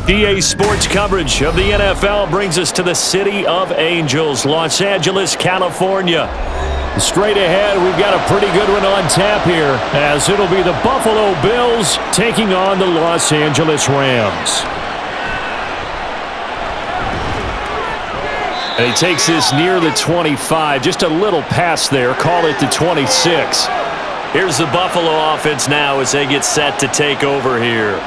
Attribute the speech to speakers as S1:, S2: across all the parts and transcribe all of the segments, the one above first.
S1: EA Sports coverage of the NFL brings us to the City of Angels, Los Angeles, California. Straight ahead, we've got a pretty good one on tap here, as it'll be the Buffalo Bills taking on the Los Angeles Rams. And he takes this near the 25, just a little past there, call it the 26. Here's the Buffalo offense now as they get set to take over here.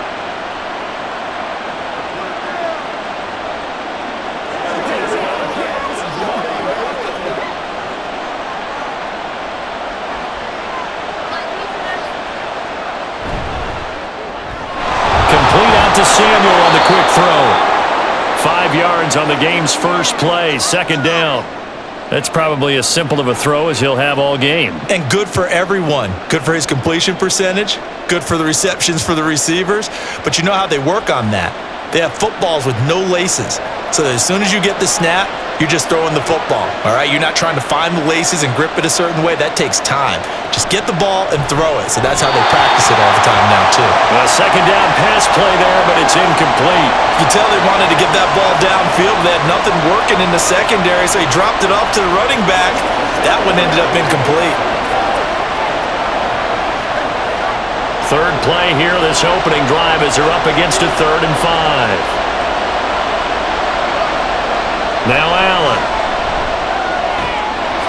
S1: To Samuel on the quick throw. 5 yards on the game's first play, second down. That's probably as simple of a throw as he'll have all game.
S2: And good for everyone. Good for his completion percentage. Good for the receptions for the receivers. But you know how they work on that. They have footballs with no laces. So that as soon as you get the snap, you're just throwing the football. All right? You're not trying to find the laces and grip it a certain way. That takes time. Just get the ball and throw it. So that's how they practice it all the time now, too.
S1: A second down pass play there, but it's incomplete.
S2: You can tell they wanted to get that ball downfield. They had nothing working in the secondary, so he dropped it off to the running back. That one ended up incomplete.
S1: Third play here, this opening drive as they're up against a 3rd and 5. Now Allen.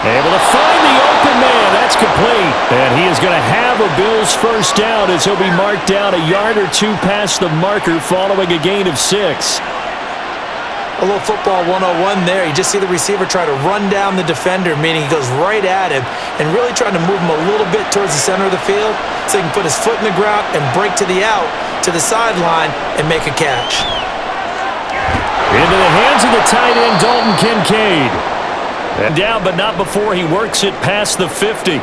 S1: Able to find the open man. That's complete. And he is going to have a Bills first down as he'll be marked down a yard or two past the marker following a gain of 6.
S2: A little football 101 there. You just see the receiver try to run down the defender, meaning he goes right at him and really trying to move him a little bit towards the center of the field so he can put his foot in the ground and break to the out, to the sideline, and make a catch.
S1: Into the hands of the tight end, Dalton Kincaid. And down, but not before he works it past the 50.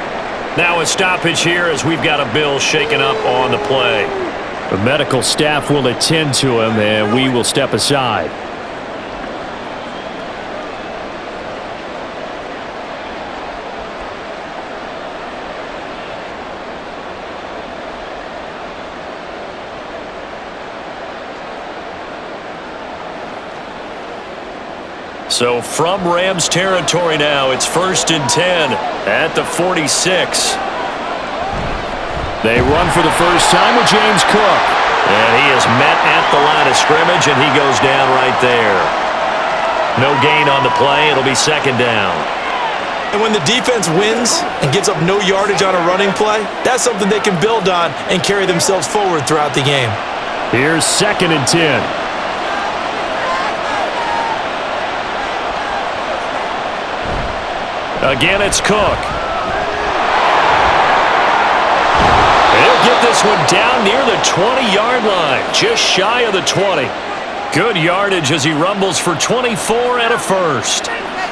S1: Now a stoppage here as we've got a Bill shaken up on the play. The medical staff will attend to him, and we will step aside. So from Rams territory now, it's 1st and 10 at the 46. They run for the first time with James Cook. And he is met at the line of scrimmage, and he goes down right there. No gain on the play. It'll be second down.
S2: And when the defense wins and gives up no yardage on a running play, that's something they can build on and carry themselves forward throughout the game.
S1: Here's 2nd and 10. Again, it's Cook. He'll get this one down near the 20-yard line, just shy of the 20. Good yardage as he rumbles for 24 and a first.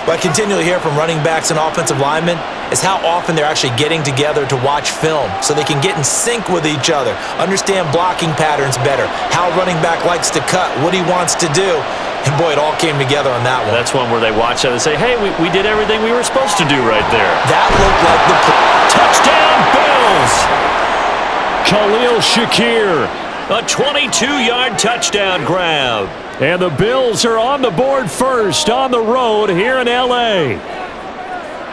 S2: What I continually hear from running backs and offensive linemen is how often they're actually getting together to watch film so they can get in sync with each other, understand blocking patterns better, how a running back likes to cut, what he wants to do. And, boy, it all came together on that one.
S1: That's one where they watch that and say, hey, we did everything we were supposed to do right there.
S2: That looked like the
S1: touchdown Bills. Khalil Shakir, a 22-yard touchdown grab. And the Bills are on the board first on the road here in L.A.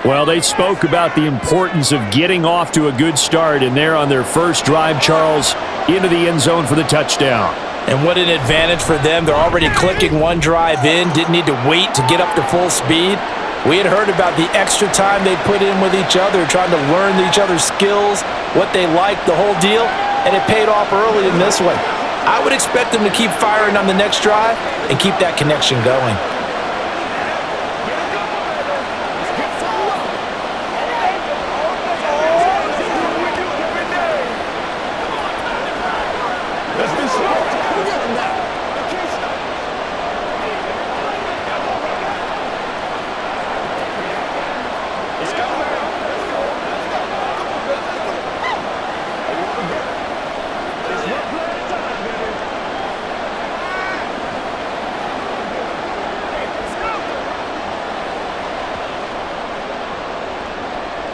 S1: Well, they spoke about the importance of getting off to a good start, and they're on their first drive, Charles, into the end zone for the touchdown.
S2: And what an advantage for them. They're already clicking one drive in, didn't need to wait to get up to full speed. We had heard about the extra time they put in with each other, trying to learn each other's skills, what they liked, the whole deal, and it paid off early in this one. I would expect them to keep firing on the next drive and keep that connection going.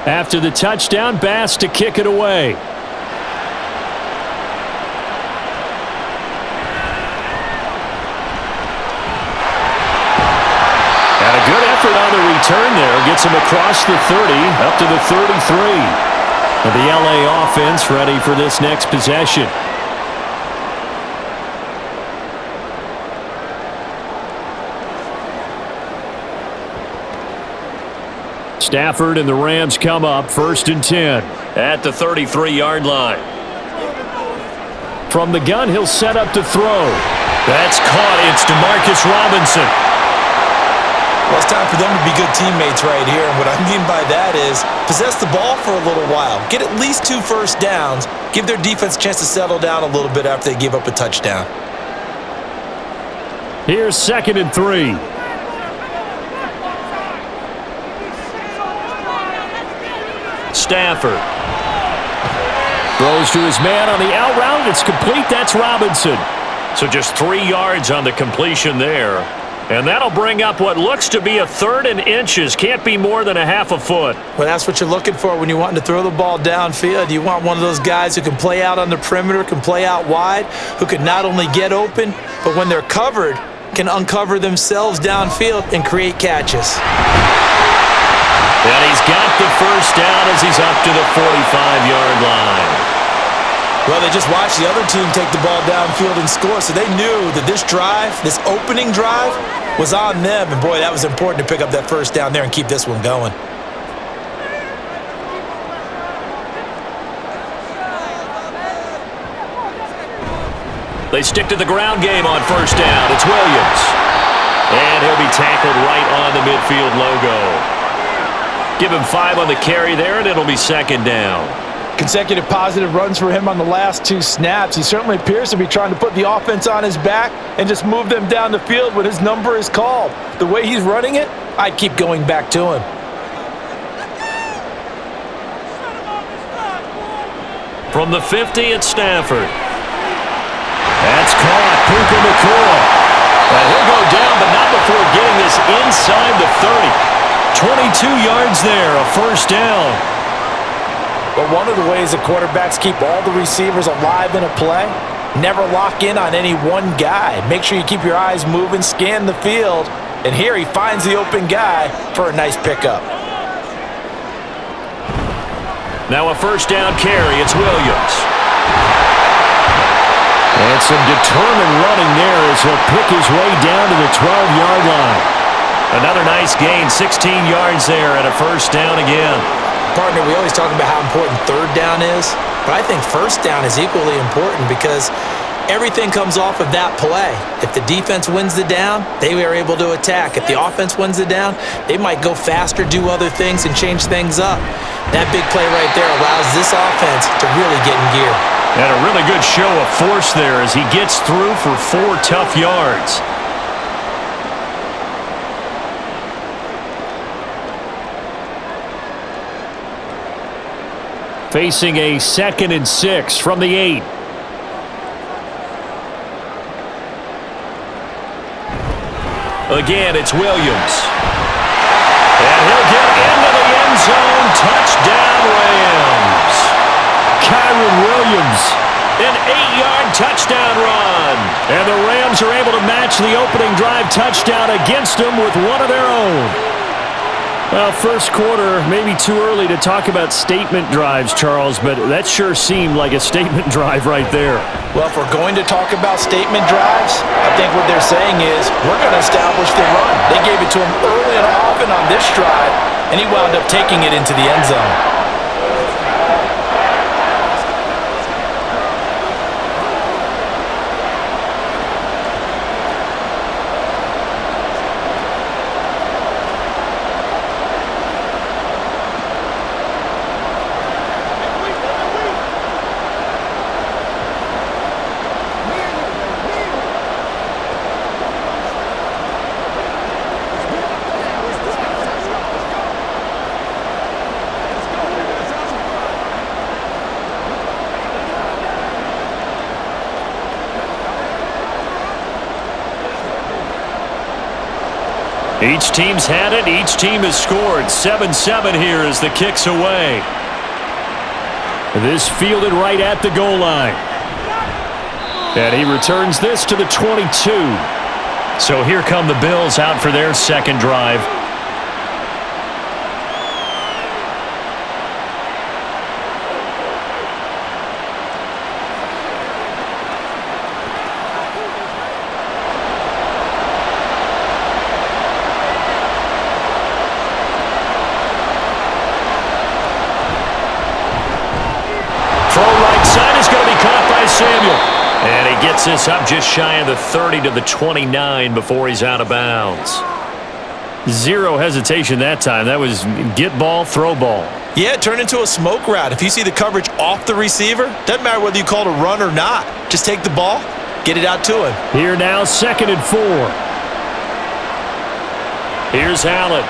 S1: After the touchdown, Bass to kick it away. return there gets him across the 30, up to the 33. And the LA offense ready for this next possession. Stafford and the Rams come up 1st and 10 at the 33-yard line. From the gun, he'll set up to throw. That's caught. It's DeMarcus Robinson.
S2: Well, it's time for them to be good teammates right here. And what I mean by that is possess the ball for a little while. Get at least 2 first downs. Give their defense a chance to settle down a little bit after they give up a touchdown.
S1: Here's 2nd and 3. Stafford throws to his man on the out route. It's complete. That's Robinson. So just 3 yards on the completion there. And that'll bring up what looks to be a 3rd and inches. Can't be more than a half a foot.
S2: Well, that's what you're looking for when you're wanting to throw the ball downfield. You want one of those guys who can play out on the perimeter, can play out wide, who can not only get open, but when they're covered, can uncover themselves downfield and create catches.
S1: And he's got the first down as he's up to the 45-yard line.
S2: Well, they just watched the other team take the ball downfield and score, so they knew that this drive, this opening drive, was on them. And, boy, that was important to pick up that first down there and keep this one going.
S1: They stick to the ground game on first down. It's Williams. And he'll be tackled right on the midfield logo. Give him 5 on the carry there, and it'll be 2nd down.
S3: Consecutive positive runs for him on the last 2 snaps. He certainly appears to be trying to put the offense on his back and just move them down the field when his number is called. The way he's running it, I'd keep going back to him.
S1: From the 50 at Stafford. That's caught. Puka Nacua. He'll go down, but not before getting this inside the 30. 22 yards there, a first down.
S3: But one of the ways the quarterbacks keep all the receivers alive in a play, never lock in on any one guy. Make sure you keep your eyes moving, scan the field, and here he finds the open guy for a nice pickup.
S1: Now a first down carry. It's Williams. And some determined running there as he'll pick his way down to the 12-yard line. Another nice gain, 16 yards there and a first down again.
S2: Partner, we always talk about how important 3rd down is, but I think first down is equally important because everything comes off of that play. If the defense wins the down, they are able to attack. If the offense wins the down, they might go faster, do other things, and change things up. That big play right there allows this offense to really get in gear.
S1: And a really good show of force there as he gets through for 4 tough yards. Facing a 2nd and 6 from the 8. Again, it's Williams. And he'll get into the end zone. Touchdown, Rams. Kyron Williams, an 8-yard touchdown run. And the Rams are able to match the opening drive touchdown against them with one of their own. Well, first quarter, maybe too early to talk about statement drives, Charles, but that sure seemed like a statement drive right there.
S3: Well, if we're going to talk about statement drives, I think what they're saying is we're going to establish the run. They gave it to him early and often on this drive, and he wound up taking it into the end zone.
S1: Each team's had it. Each team has scored. 7-7 here as the kick's away. This fielded right at the goal line. And he returns this to the 22. So here come the Bills out for their second drive. he gets this up just shy of the 30 to the 29 before he's out of bounds. Zero hesitation that time. That was get ball, throw ball.
S2: Yeah, it turned into a smoke route. If you see the coverage off the receiver, doesn't matter whether you call it a run or not. Just take the ball, get it out to him.
S1: Here now, 2nd and 4. Here's Allen.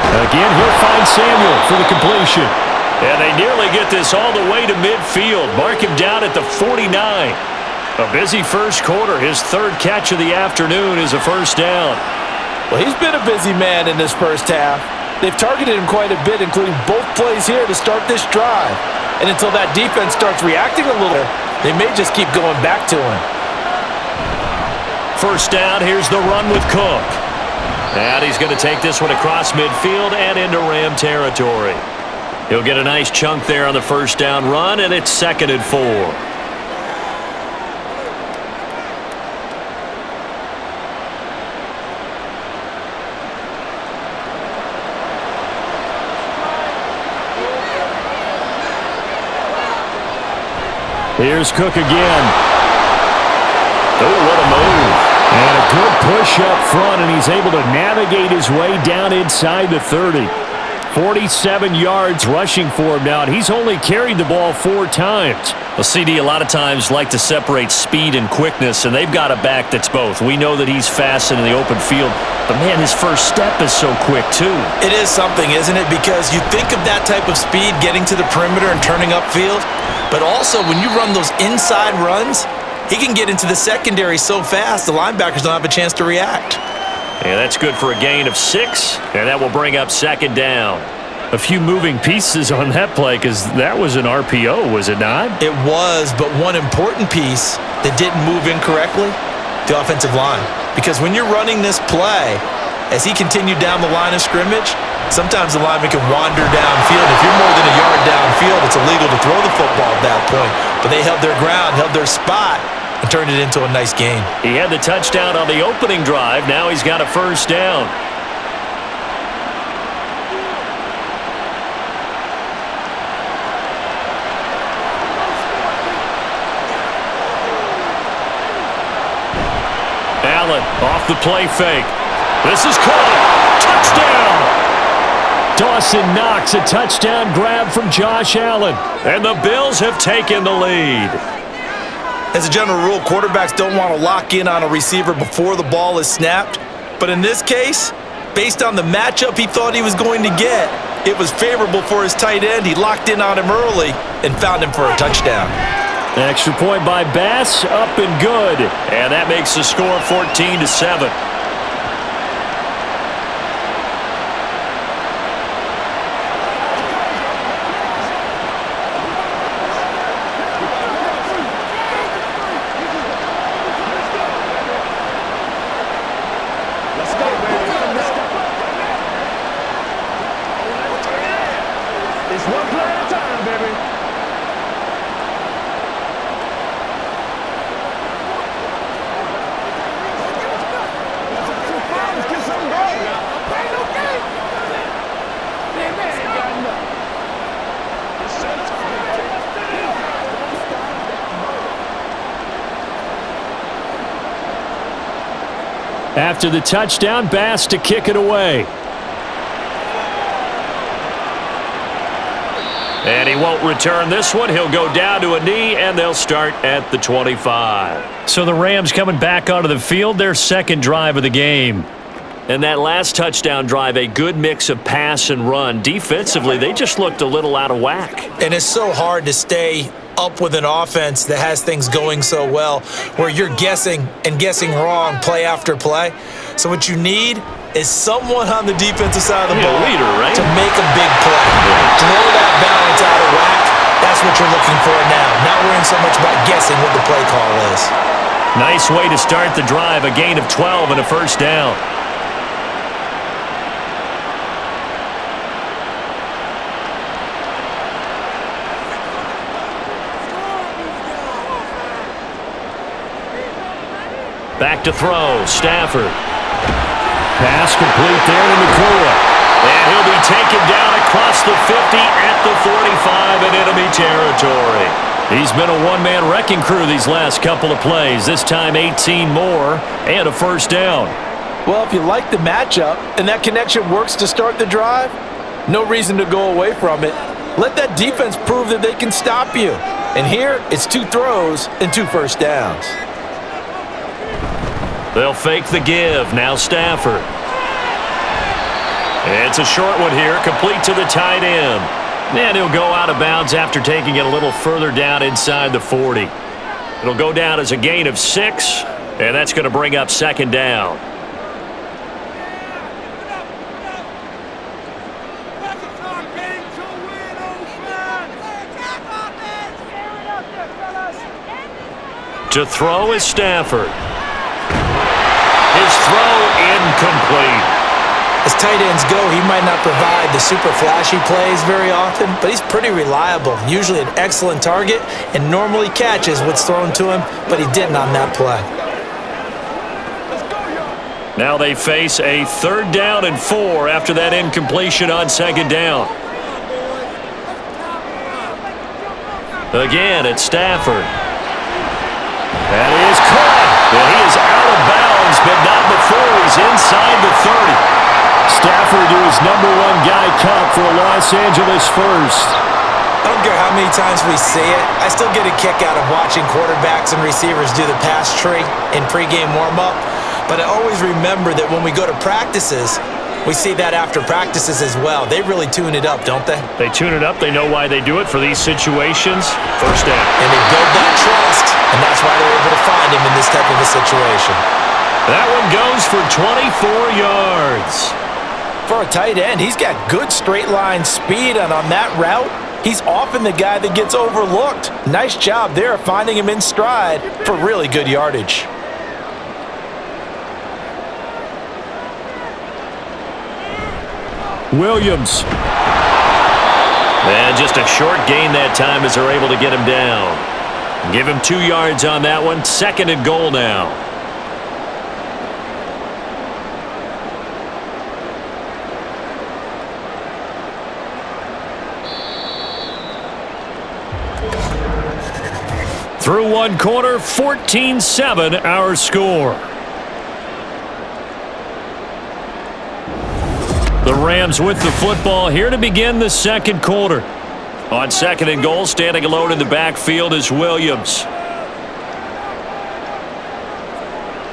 S1: Again, he'll find Samuel for the completion. And they nearly get this all the way to midfield. Mark him down at the 49. A busy first quarter. His 3rd catch of the afternoon is a first down.
S3: Well, he's been a busy man in this first half. They've targeted him quite a bit, including both plays here to start this drive. And until that defense starts reacting a little, they may just keep going back to him.
S1: First down, here's the run with Cook. And he's going to take this one across midfield and into Ram territory. He'll get a nice chunk there on the first down run, and it's 2nd and 4. Here's Cook again. Oh, what a move. And a good push up front, and he's able to navigate his way down inside the 30. 47 yards rushing for him now, and he's only carried the ball 4 times. Well, CD, a lot of times like to separate speed and quickness, and they've got a back that's both. We know that he's fast in the open field, but, man, his first step is so quick, too.
S2: It is something, isn't it? Because you think of that type of speed getting to the perimeter and turning upfield, but also when you run those inside runs, he can get into the secondary so fast the linebackers don't have a chance to react.
S1: And that's good for a gain of 6, and that will bring up 2nd down. A few moving pieces on that play because that was an RPO, was it not?
S2: It was, but one important piece that didn't move incorrectly, the offensive line. Because when you're running this play, as he continued down the line of scrimmage, sometimes the lineman can wander downfield. If you're more than a yard downfield, it's illegal to throw the football at that point. But they held their ground, held their spot, and turned it into a nice game.
S1: He had the touchdown on the opening drive. Now he's got a first down. Allen off the play fake. This is caught. Touchdown! Dawson Knox, a touchdown grab from Josh Allen. And the Bills have taken the lead.
S2: As a general rule, quarterbacks don't want to lock in on a receiver before the ball is snapped. But in this case, based on the matchup he thought he was going to get, it was favorable for his tight end. He locked in on him early and found him for a touchdown.
S1: An extra point by Bass, up and good. And that makes the score 14-7. After the touchdown, Bass to kick it away. And he won't return this one. He'll go down to a knee, and they'll start at the 25. So the Rams coming back onto the field, their 2nd drive of the game. And that last touchdown drive, a good mix of pass and run. Defensively, they just looked a little out of whack.
S2: And it's so hard to stay up with an offense that has things going so well, where you're guessing and guessing wrong play after play. So what you need is someone on the defensive side of the ball
S1: leader, right?
S2: to make a big play. Throw that balance out of whack. That's what you're looking for now. Not worrying so much about guessing what the play call is.
S1: Nice way to start the drive. A gain of 12 and a first down. Back to throw, Stafford. Pass complete there to McCoy. And he'll be taken down across the 50 at the 45 in enemy territory. He's been a one-man wrecking crew these last couple of plays. This time 18 more and a first down.
S3: Well, if you like the matchup and that connection works to start the drive, no reason to go away from it. Let that defense prove that they can stop you. And here, it's 2 throws and 2 first downs.
S1: They'll fake the give. Now Stafford. It's a short one here, complete to the tight end. And he'll go out of bounds after taking it a little further down inside the 40. It'll go down as a gain of 6, and that's going to bring up second down. To throw is Stafford. His throw incomplete.
S3: As tight ends go, he might not provide the super flashy plays very often, but he's pretty reliable, usually an excellent target, and normally catches what's thrown to him, but he didn't on that play.
S1: Now they face a 3rd down and 4 after that incompletion on second down. Again, it's Stafford. That is caught. And he is out of bounds, but not before he's inside the 30. Stafford to his #1 guy cut for a Los Angeles first.
S3: I don't care how many times we see it. I still get a kick out of watching quarterbacks and receivers do the pass tree in pregame warm-up. But I always remember that when we go to practices, we see that after practices as well. They really tune it up, don't they?
S1: They tune it up. They know why they do it for these situations. First down.
S3: And they build that trust, and that's why they're able to find him in this type of a situation.
S1: That one goes for 24 yards.
S3: For a tight end, he's got good straight line speed, and on that route, he's often the guy that gets overlooked. Nice job there of finding him in stride for really good yardage.
S1: Williams. And just a short gain that time as they're able to get him down. Give him 2 yards on that one. 2nd and goal now. Through 1 quarter, 14-7 our score. The Rams with the football here to begin the 2nd quarter. On 2nd and goal, standing alone in the backfield is Williams.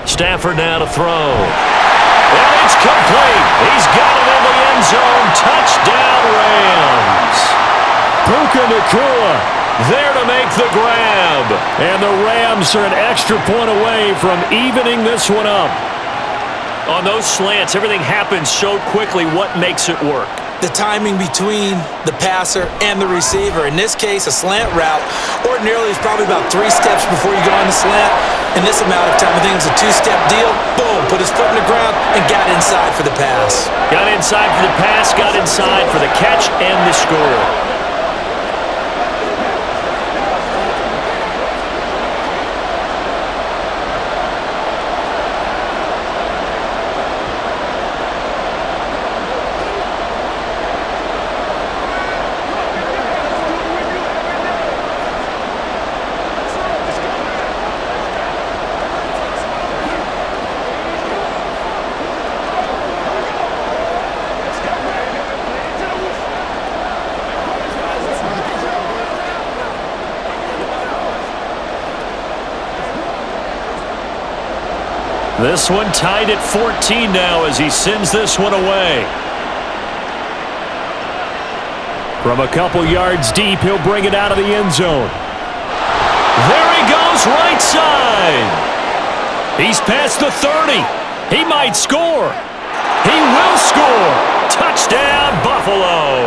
S1: Stafford now to throw. And it's complete. He's got it in the end zone. Touchdown, Rams. Puka Nacua there to make the grab. And the Rams are an extra point away from evening this one up. On those slants, everything happens so quickly. What makes it work?
S3: The timing between the passer and the receiver. In this case, a slant route ordinarily is probably about 3 steps before you go on the slant. In this amount of time, I think it was a 2-step deal. Boom, put his foot in the ground and got inside for the pass.
S1: Got inside for the pass, got inside for the catch and the score. This one tied at 14 now as he sends this one away. From a couple yards deep, he'll bring it out of the end zone. There he goes, right side. He's past the 30. He might score. He will score. Touchdown, Buffalo.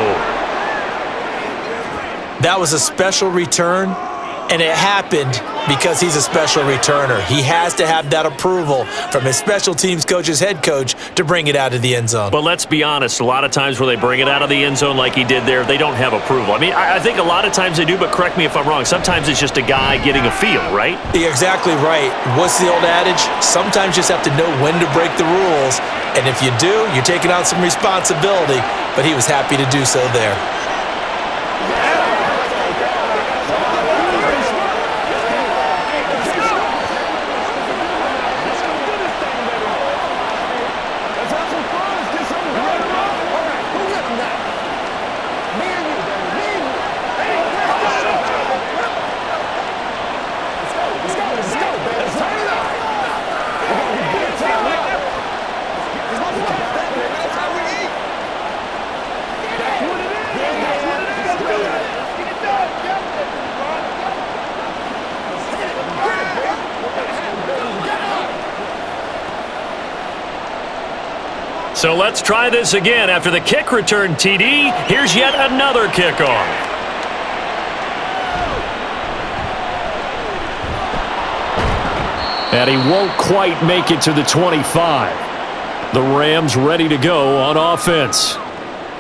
S3: That was a special return, and it happened because he's a special returner. He has to have that approval from his special teams coach's head coach to bring it out of the end zone.
S1: But let's be honest, a lot of times where they bring it out of the end zone like he did there, they don't have approval. I mean, I think a lot of times they do, but correct me if I'm wrong. Sometimes it's just a guy getting a feel, right?
S3: You're exactly right. What's the old adage? Sometimes you just have to know when to break the rules, and if you do, you're taking on some responsibility, but he was happy to do so there.
S1: So let's try this again. After the kick return TD, here's yet another kickoff. And he won't quite make it to the 25. The Rams ready to go on offense.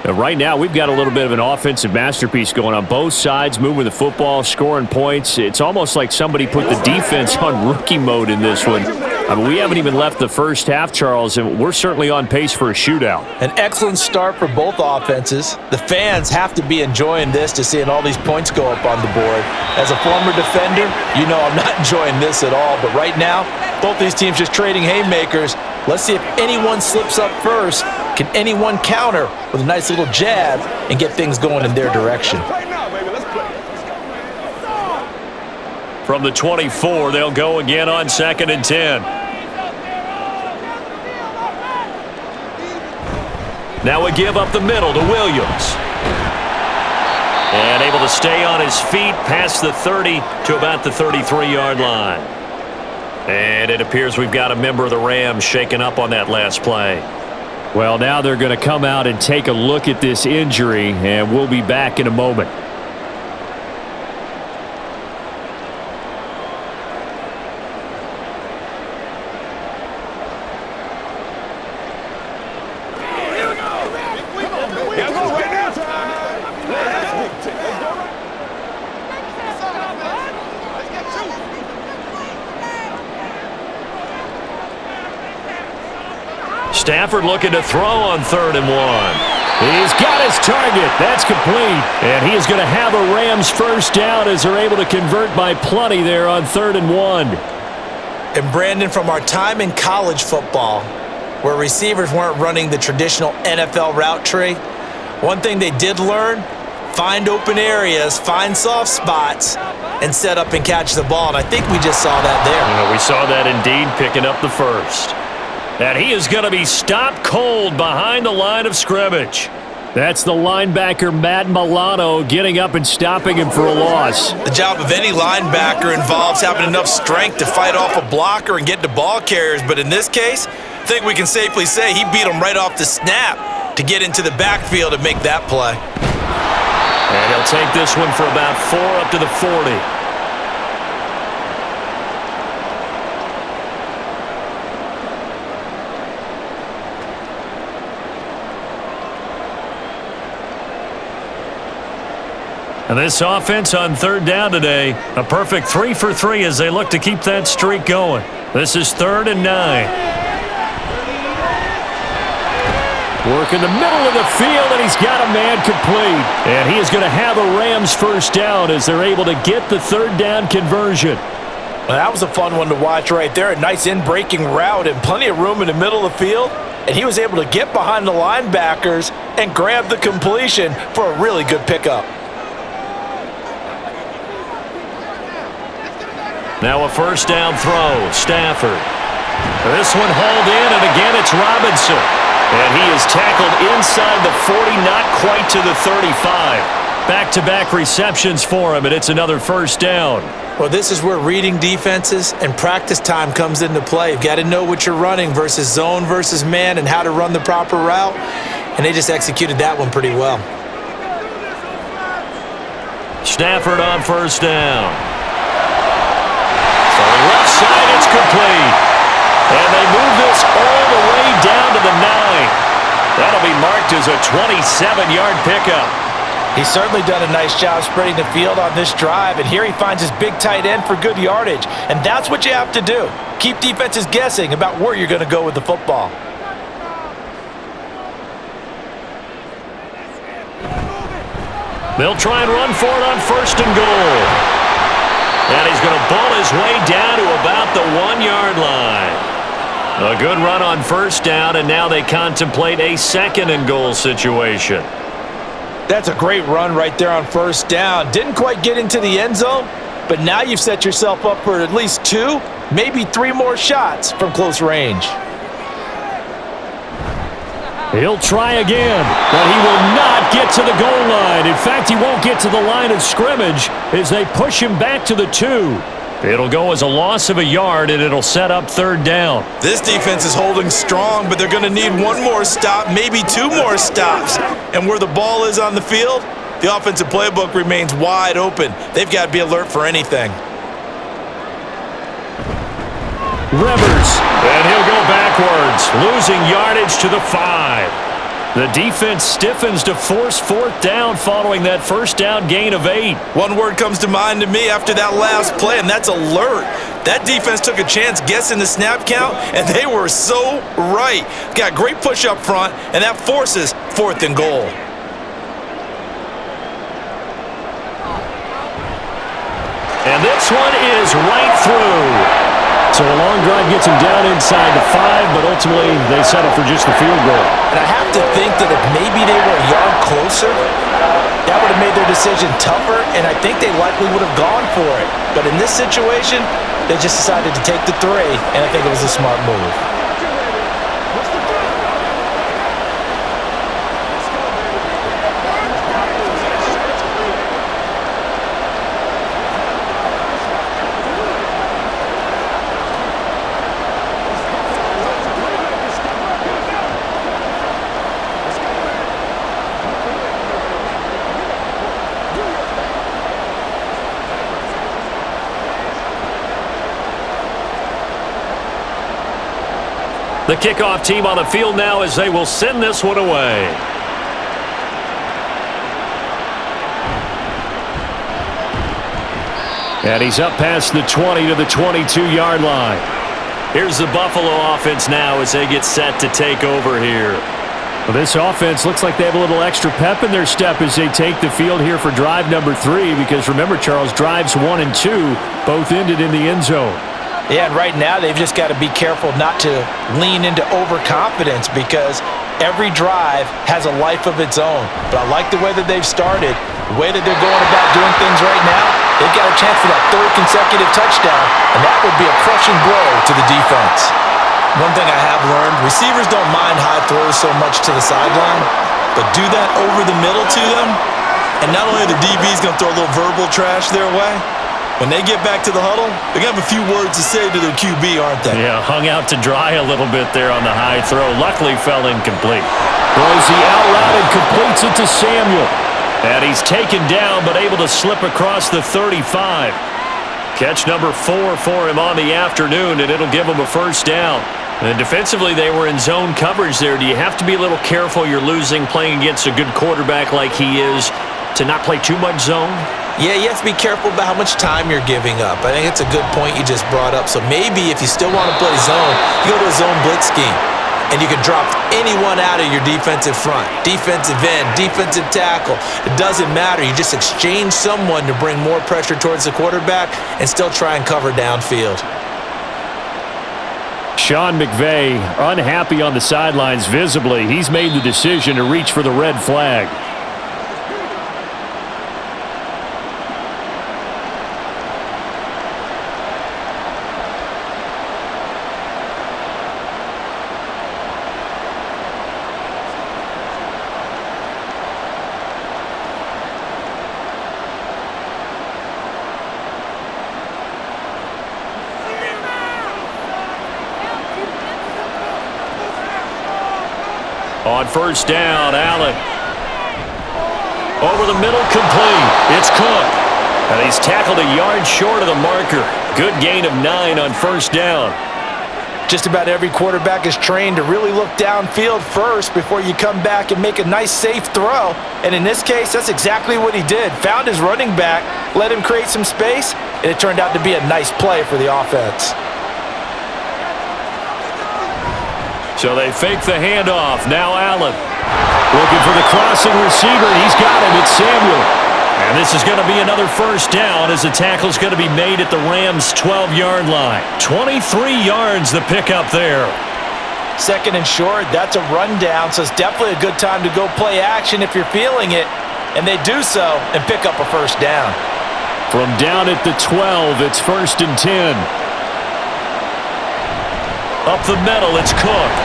S1: And right now, we've got a little bit of an offensive masterpiece going on both sides, moving the football, scoring points. It's almost like somebody put the defense on rookie mode in this one. I mean, we haven't even left the first half, Charles, and we're certainly on pace for a shootout.
S3: An excellent start for both offenses. The fans have to be enjoying this to seeing all these points go up on the board. As a former defender, you know I'm not enjoying this at all. But right now, both these teams just trading haymakers. Let's see if anyone slips up first. Can anyone counter with a nice little jab and get things going in their direction?
S1: From the 24, they'll go again on 2nd and 10. Now a give up the middle to Williams. And able to stay on his feet past the 30 to about the 33-yard line. And it appears we've got a member of the Rams shaken up on that last play. Well, now they're going to come out and take a look at this injury, and we'll be back in a moment. Stafford looking to throw on 3rd and 1. He's got his target. That's complete. And he is going to have a Rams first down as they're able to convert by plenty there on 3rd and 1.
S3: And Brandon, from our time in college football, where receivers weren't running the traditional NFL route tree, one thing they did learn, find open areas, find soft spots, and set up and catch the ball. And I think we just saw that there.
S1: We saw that indeed, picking up the first. And he is going to be stopped cold behind the line of scrimmage. That's the linebacker, Matt Milano, getting up and stopping him for a loss.
S3: The job of any linebacker involves having enough strength to fight off a blocker and get to ball carriers. But in this case, I think we can safely say he beat him right off the snap to get into the backfield and make that play.
S1: And he'll take this one for about 4 up to the 40. And this offense on 3rd down today, a perfect 3 for 3 as they look to keep that streak going. This is 3rd and 9. Work in the middle of the field, and he's got a man complete. And he is going to have a Rams first down as they're able to get the 3rd down conversion.
S3: Well, that was a fun one to watch right there. A nice in-breaking route and plenty of room in the middle of the field. And he was able to get behind the linebackers and grab the completion for a really good pickup.
S1: Now a first down throw, Stafford. This one hauled in, and again it's Robinson. And he is tackled inside the 40, not quite to the 35. Back-to-back receptions for him, and it's another first down.
S3: Well, this is where reading defenses and practice time comes into play. You've got to know what you're running versus zone versus man and how to run the proper route. And they just executed that one pretty well.
S1: Stafford on first down. So the left side, it's complete. And they move this all the way down to the 9. That'll be marked as a 27-yard pickup.
S3: He's certainly done a nice job spreading the field on this drive, and here he finds his big tight end for good yardage. And that's what you have to do. Keep defenses guessing about where you're going to go with the football.
S1: They'll try and run for it on first and goal. And he's going to ball his way down to about the 1-yard line. A good run on first down, and now they contemplate a second and goal situation.
S3: That's a great run right there on first down. Didn't quite get into the end zone, but now you've set yourself up for at least 2, maybe 3 more shots from close range.
S1: He'll try again, but he will not get to the goal line. In fact, he won't get to the line of scrimmage as they push him back to the 2. It'll go as a loss of a yard, and it'll set up third down.
S2: This defense is holding strong, but they're going to need one more stop, maybe two more stops. And where the ball is on the field, the offensive playbook remains wide open. They've got to be alert for anything.
S1: Rivers, and he'll go backwards, losing yardage to the 5. The defense stiffens to force fourth down following that first down gain of 8.
S2: One word comes to mind to me after that last play, and that's alert. That defense took a chance guessing the snap count, and they were so right. Got great push up front, and that forces fourth and goal.
S1: And this one is right through. So a long drive gets him down inside the 5, but ultimately they settle for just the field goal.
S3: And I have to think that if maybe they were a yard closer, that would have made their decision tougher, and I think they likely would have gone for it. But in this situation, they just decided to take the 3, and I think it was a smart move.
S1: The kickoff team on the field now as they will send this one away. And he's up past the 20 to the 22-yard line. Here's the Buffalo offense now as they get set to take over here. Well, this offense looks like they have a little extra pep in their step as they take the field here for drive number 3, because remember, Charles, drives 1 and 2 both ended in the end zone.
S3: Yeah, and right now they've just got to be careful not to lean into overconfidence, because every drive has a life of its own. But I like the way that they've started, the way that they're going about doing things right now. They've got a chance for that 3rd consecutive touchdown, and that would be a crushing blow to the defense.
S2: One thing I have learned, receivers don't mind high throws so much to the sideline, but do that over the middle to them, and not only are the DBs going to throw a little verbal trash their way, when they get back to the huddle, they're going to have a few words to say to their QB, aren't they?
S1: Yeah, hung out to dry a little bit there on the high throw. Luckily fell incomplete. Throws the out route and completes it to Samuel. And he's taken down but able to slip across the 35. Catch number 4 for him on the afternoon, and it'll give him a first down. And defensively, they were in zone coverage there. Do you have to be a little careful you're losing playing against a good quarterback like he is to not play too much zone?
S3: Yeah, you have to be careful about how much time you're giving up. I think it's a good point you just brought up. So maybe if you still want to play zone, you go to a zone blitz scheme, and you can drop anyone out of your defensive front, defensive end, defensive tackle. It doesn't matter. You just exchange someone to bring more pressure towards the quarterback and still try and cover downfield.
S1: Sean McVay unhappy on the sidelines visibly. He's made the decision to reach for the red flag. On first down, Allen. Over the middle, complete. It's Cook. And he's tackled a yard short of the marker. Good gain of 9 on first down.
S3: Just about every quarterback is trained to really look downfield first before you come back and make a nice, safe throw. And in this case, that's exactly what he did. Found his running back, let him create some space, and it turned out to be a nice play for the offense.
S1: So they fake the handoff. Now Allen looking for the crossing receiver. He's got him. It's Samuel. And this is going to be another first down as the tackle's going to be made at the Rams' 12-yard line. 23 yards the pickup there.
S3: Second and short, that's a rundown, so it's definitely a good time to go play action if you're feeling it. And they do so and pick up a first down.
S1: From down at the 12, it's 1st and 10. Up the middle, it's Cook.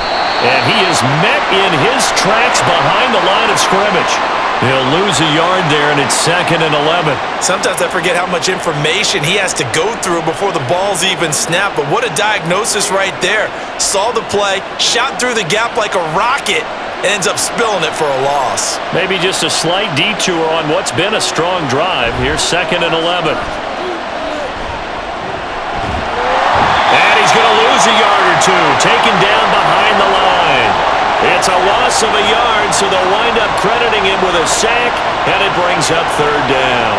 S1: And he is met in his tracks behind the line of scrimmage. He'll lose a yard there, and it's 2nd and 11.
S2: Sometimes I forget how much information he has to go through before the ball's even snapped, but what a diagnosis right there. Saw the play, shot through the gap like a rocket, and ends up spilling it for a loss.
S1: Maybe just a slight detour on what's been a strong drive. Here's 2nd and 11. And he's going to lose a yard or two, taken down behind the line. It's a loss of a yard, so they'll wind up crediting him with a sack, and it brings up 3rd down.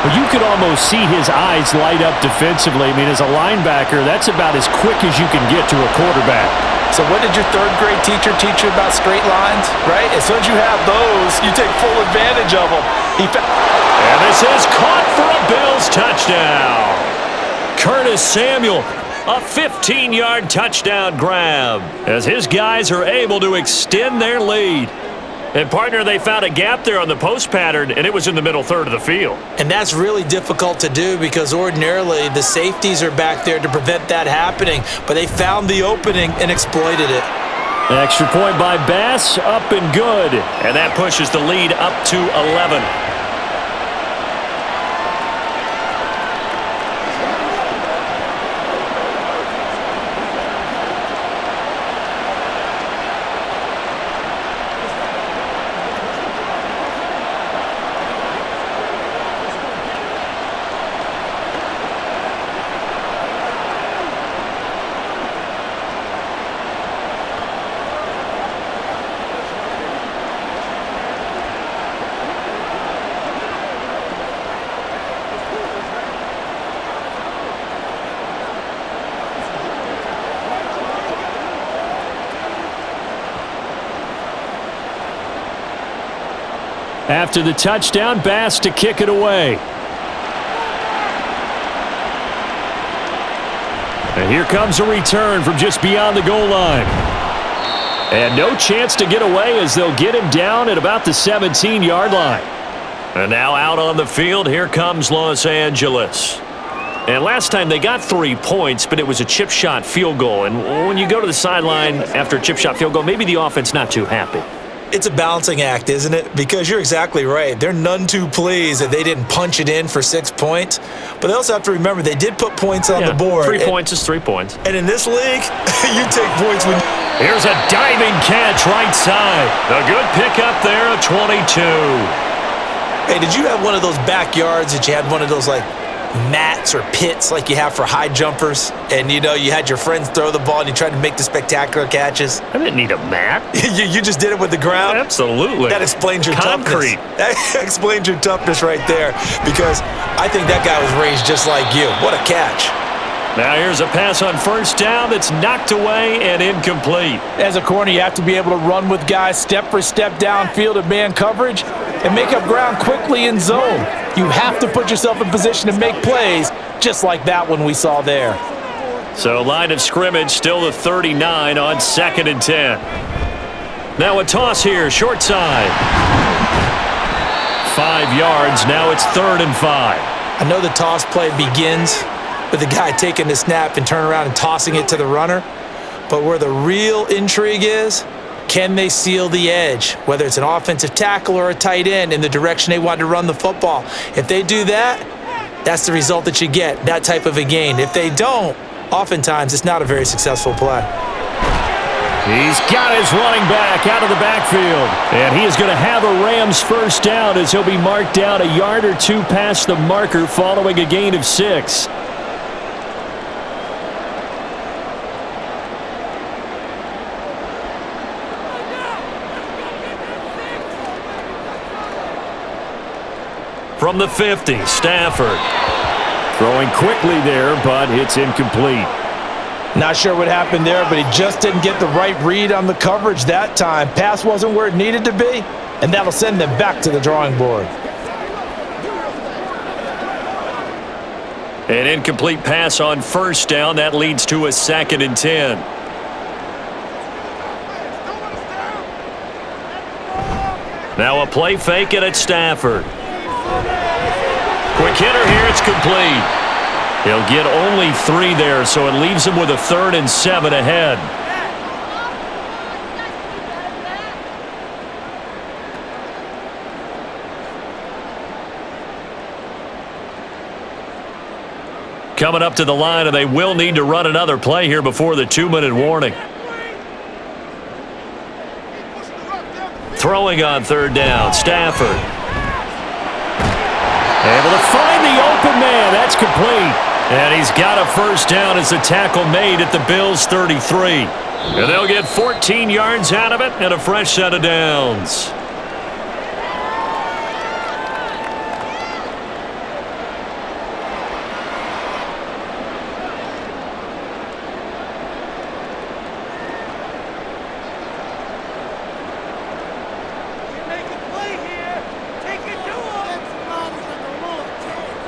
S4: Well, you could almost see his eyes light up defensively. I mean, as a linebacker, that's about as quick as you can get to a quarterback.
S3: So what did your 3rd grade teacher teach you about straight lines, right? As soon as you have those, you take full advantage of them.
S1: And this is caught for a Bills touchdown. Curtis Samuel, a 15-yard touchdown grab as his guys are able to extend their lead. And, partner, they found a gap there on the post pattern, and it was in the middle third of the field.
S2: And that's really difficult to do because ordinarily the safeties are back there to prevent that happening. But they found the opening and exploited it.
S1: Extra point by Bass, up and good. And that pushes the lead up to 11. After the touchdown, Bass to kick it away. And here comes a return from just beyond the goal line. And no chance to get away as they'll get him down at about the 17-yard line. And now out on the field, here comes Los Angeles. And last time they got 3 points, but it was a chip shot field goal. And when you go to the sideline after a chip shot field goal, maybe the offense not too happy.
S2: It's a balancing act, isn't it? Because you're exactly right. They're none too pleased that they didn't punch it in for 6 points. But they also have to remember they did put points on the board.
S1: 3 points is 3 points.
S2: And in this league, you take points when...
S1: Here's a diving catch right side. A good pickup there, a 22.
S2: Hey, did you have one of those backyards that you had one of those, like, mats or pits like you have for high jumpers, and you know you had your friends throw the ball and you tried to make the spectacular catches?
S1: I didn't need a mat.
S2: you just did it with the ground?
S1: Absolutely.
S2: That explains your
S1: concrete.
S2: Toughness. That explains your toughness right there, because I think that guy was raised just like you. What a catch.
S1: Now here's a pass on first down that's knocked away and incomplete.
S3: As a corner, you have to be able to run with guys step for step downfield in man coverage and make up ground quickly in zone. You have to put yourself in position to make plays, just like that one we saw there.
S1: So line of scrimmage still the 39 on 2nd and 10. Now a toss here, short side. 5 yards, now it's 3rd and 5.
S2: I know the toss play begins with the guy taking the snap and turning around and tossing it to the runner, but where the real intrigue is, can they seal the edge, whether it's an offensive tackle or a tight end, in the direction they want to run the football? If they do that, that's the result that you get, that type of a gain. If they don't, oftentimes it's not a very successful play.
S1: He's got his running back out of the backfield, and he is going to have a Rams first down as he'll be marked down a yard or two past the marker following a gain of 6. From the 50, Stafford. Throwing quickly there, but it's incomplete.
S3: Not sure what happened there, but he just didn't get the right read on the coverage that time. Pass wasn't where it needed to be, and that'll send them back to the drawing board.
S1: An incomplete pass on first down. That leads to a 2nd and 10. Now a play fake it at Stafford. Quick hitter here, it's complete. He'll get only 3 there, so it leaves him with a 3rd and 7 ahead. Coming up to the line, and they will need to run another play here before the 2-minute warning. Throwing on third down, Stafford. Able to find the open man. That's complete. And he's got a first down as the tackle made at the Bills' 33. And they'll get 14 yards out of it and a fresh set of downs.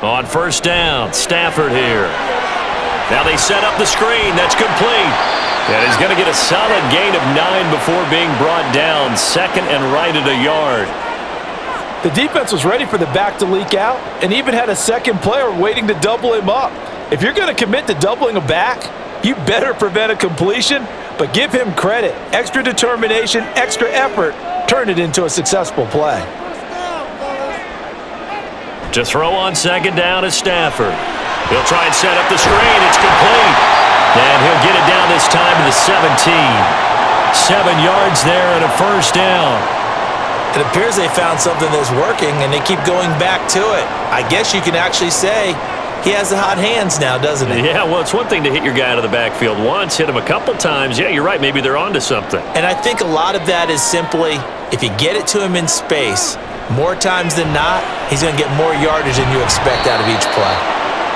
S1: On first down, Stafford here. Now they set up the screen. That's complete. And he's going to get a solid gain of 9 before being brought down. Second and right at a yard.
S3: The defense was ready for the back to leak out and even had a second player waiting to double him up. If you're going to commit to doubling a back, you better prevent a completion, but give him credit. Extra determination, extra effort, turn it into a successful play.
S1: To throw on second down is Stafford. He'll try and set up the screen. It's complete. And he'll get it down this time to the 17. 7 yards there and a first down.
S2: It appears they found something that's working, and they keep going back to it. I guess you can actually say he has the hot hands now, doesn't he?
S1: Yeah, well, it's one thing to hit your guy out of the backfield once, hit him a couple times. Yeah, you're right. Maybe they're onto something.
S2: And I think a lot of that is simply if you get it to him in space, more times than not, he's going to get more yardage than you expect out of each play.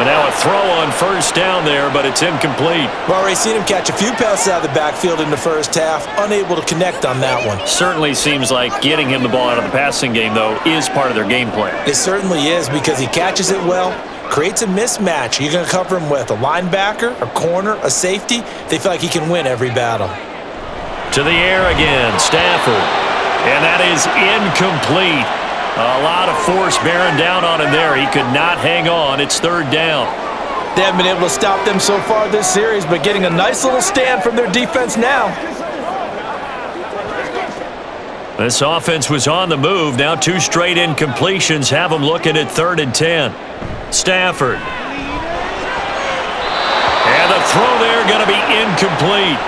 S1: But now a throw on first down there, but it's incomplete.
S2: We've already seen him catch a few passes out of the backfield in the first half, unable to connect on that one.
S1: Certainly seems like getting him the ball out of the passing game, though, is part of their game plan.
S2: It certainly is because he catches it well, creates a mismatch. You're going to cover him with a linebacker, a corner, a safety. They feel like he can win every battle.
S1: To the air again, Stafford. And that is incomplete. A lot of force bearing down on him there. He could not hang on. It's third down.
S3: They haven't been able to stop them so far this series, but getting a nice little stand from their defense now.
S1: This offense was on the move. Now 2 straight incompletions have them looking at 3rd and 10. Stafford. And the throw there going to be incomplete.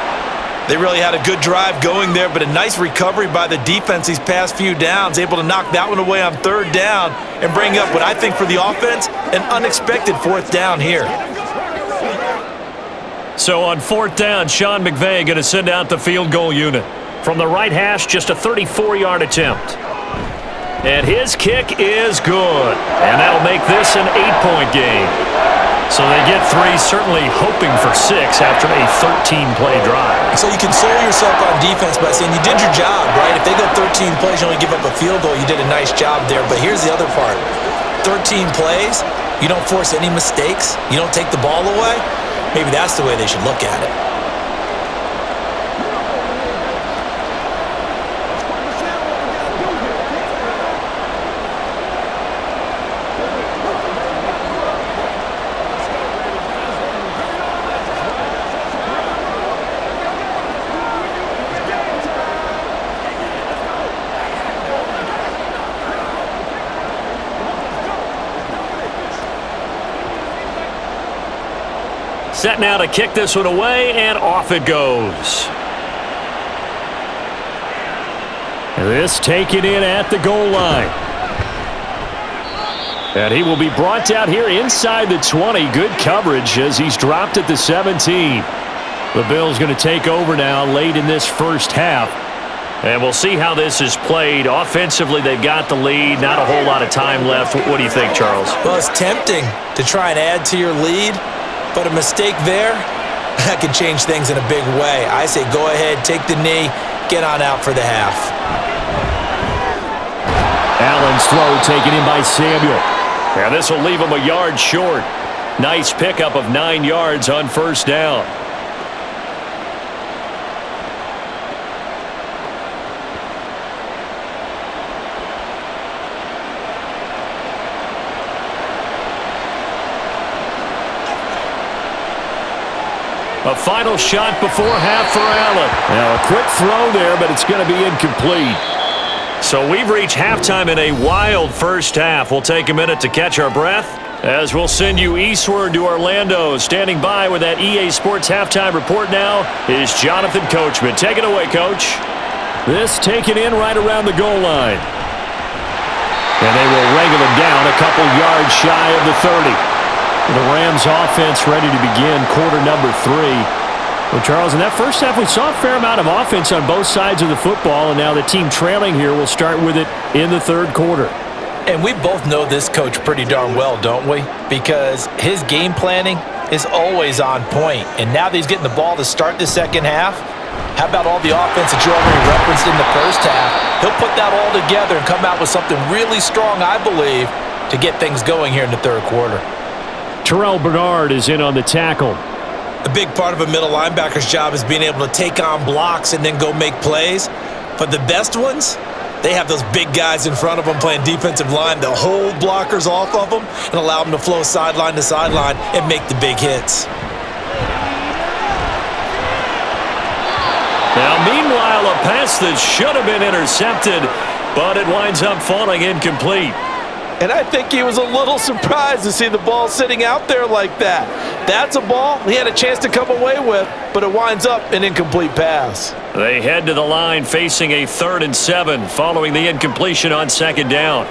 S2: They really had a good drive going there, but a nice recovery by the defense these past few downs, able to knock that one away on 3rd down and bring up what I think for the offense, an unexpected 4th down here.
S1: So on 4th down, Sean McVay going to send out the field goal unit. From the right hash, just a 34-yard attempt. And his kick is good. And that'll make this an 8-point game. So they get 3, certainly hoping for 6 after a 13-play drive.
S2: So you console yourself on defense by saying you did your job, right? If they go 13 plays, you only give up a field goal, you did a nice job there. But here's the other part. 13 plays, you don't force any mistakes, you don't take the ball away. Maybe that's the way they should look at it.
S1: Set now to kick this one away, and off it goes. This taken in at the goal line. And he will be brought down here inside the 20. Good coverage as he's dropped at the 17. The Bills going to take over now late in this first half. And we'll see how this is played. Offensively, they've got the lead. Not a whole lot of time left. What do you think, Charles?
S2: Well, it's tempting to try and add to your lead. But a mistake there, that can change things in a big way. I say go ahead, take the knee, get on out for the half.
S1: Allen's throw taken in by Samuel. And this will leave him a yard short. Nice pickup of 9 yards on first down. A final shot before half for Allen. Now a quick throw there, but it's going to be incomplete. So we've reached halftime in a wild first half. We'll take a minute to catch our breath As we'll send you eastward to Orlando. Standing by with that EA Sports halftime report now is Jonathan Coachman. Take it away, Coach.
S4: This taken in right around the goal line. And they will wrangle him down a couple yards shy of the 30. The Rams offense ready to begin quarter number 3. Well, Charles, in that first half we saw a fair amount of offense on both sides of the football, and now the team trailing here will start with it in the third quarter.
S3: And we both know this coach pretty darn well, don't we? Because his game planning is always on point. And now that he's getting the ball to start the second half, how about all the offense that you already referenced in the first half? He'll put that all together and come out with something really strong, I believe, to get things going here in the third quarter.
S4: Terrell Bernard is in on the tackle.
S2: A big part of a middle linebacker's job is being able to take on blocks and then go make plays. But the best ones, they have those big guys in front of them playing defensive line to hold blockers off of them and allow them to flow sideline to sideline and make the big hits.
S1: Now, meanwhile, a pass that should have been intercepted, but it winds up falling incomplete.
S3: And I think he was a little surprised to see the ball sitting out there like that. That's a ball he had a chance to come away with, but it winds up an incomplete pass.
S1: They head to the line facing a 3rd and 7 following the incompletion on second down.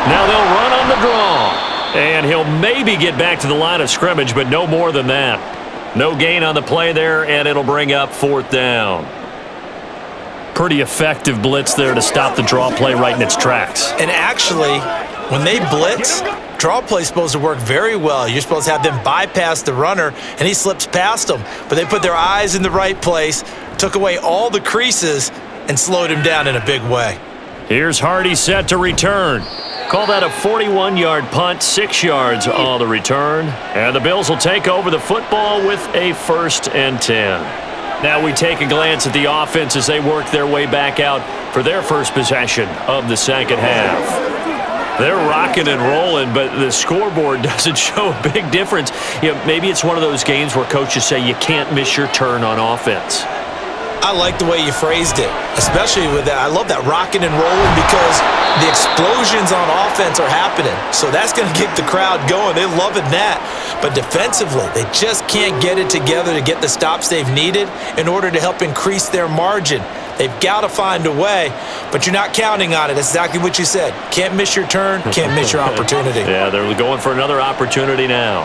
S1: Now they'll run on the draw. And he'll maybe get back to the line of scrimmage, but no more than that. No gain on the play there, and it'll bring up 4th down. Pretty effective blitz there to stop the draw play right in its tracks.
S2: And actually, when they blitz, draw play's supposed to work very well. You're supposed to have them bypass the runner, and he slips past them. But they put their eyes in the right place, took away all the creases, and slowed him down in a big way.
S1: Here's Hardy set to return. Call that a 41-yard punt, 6 yards on the return. And the Bills will take over the football with a 1st and 10. Now we take a glance at the offense as they work their way back out for their first possession of the second half. They're rocking and rolling, but the scoreboard doesn't show a big difference. You know, maybe it's one of those games where coaches say you can't miss your turn on offense.
S2: I like the way you phrased it, especially with that. I love that rocking and rolling because the explosions on offense are happening. So that's going to get the crowd going. They're loving that. But defensively, they just can't get it together to get the stops they've needed in order to help increase their margin. They've got to find a way, but you're not counting on it. That's exactly what you said. Can't miss your turn, can't miss your opportunity.
S1: Yeah, they're going for another opportunity now.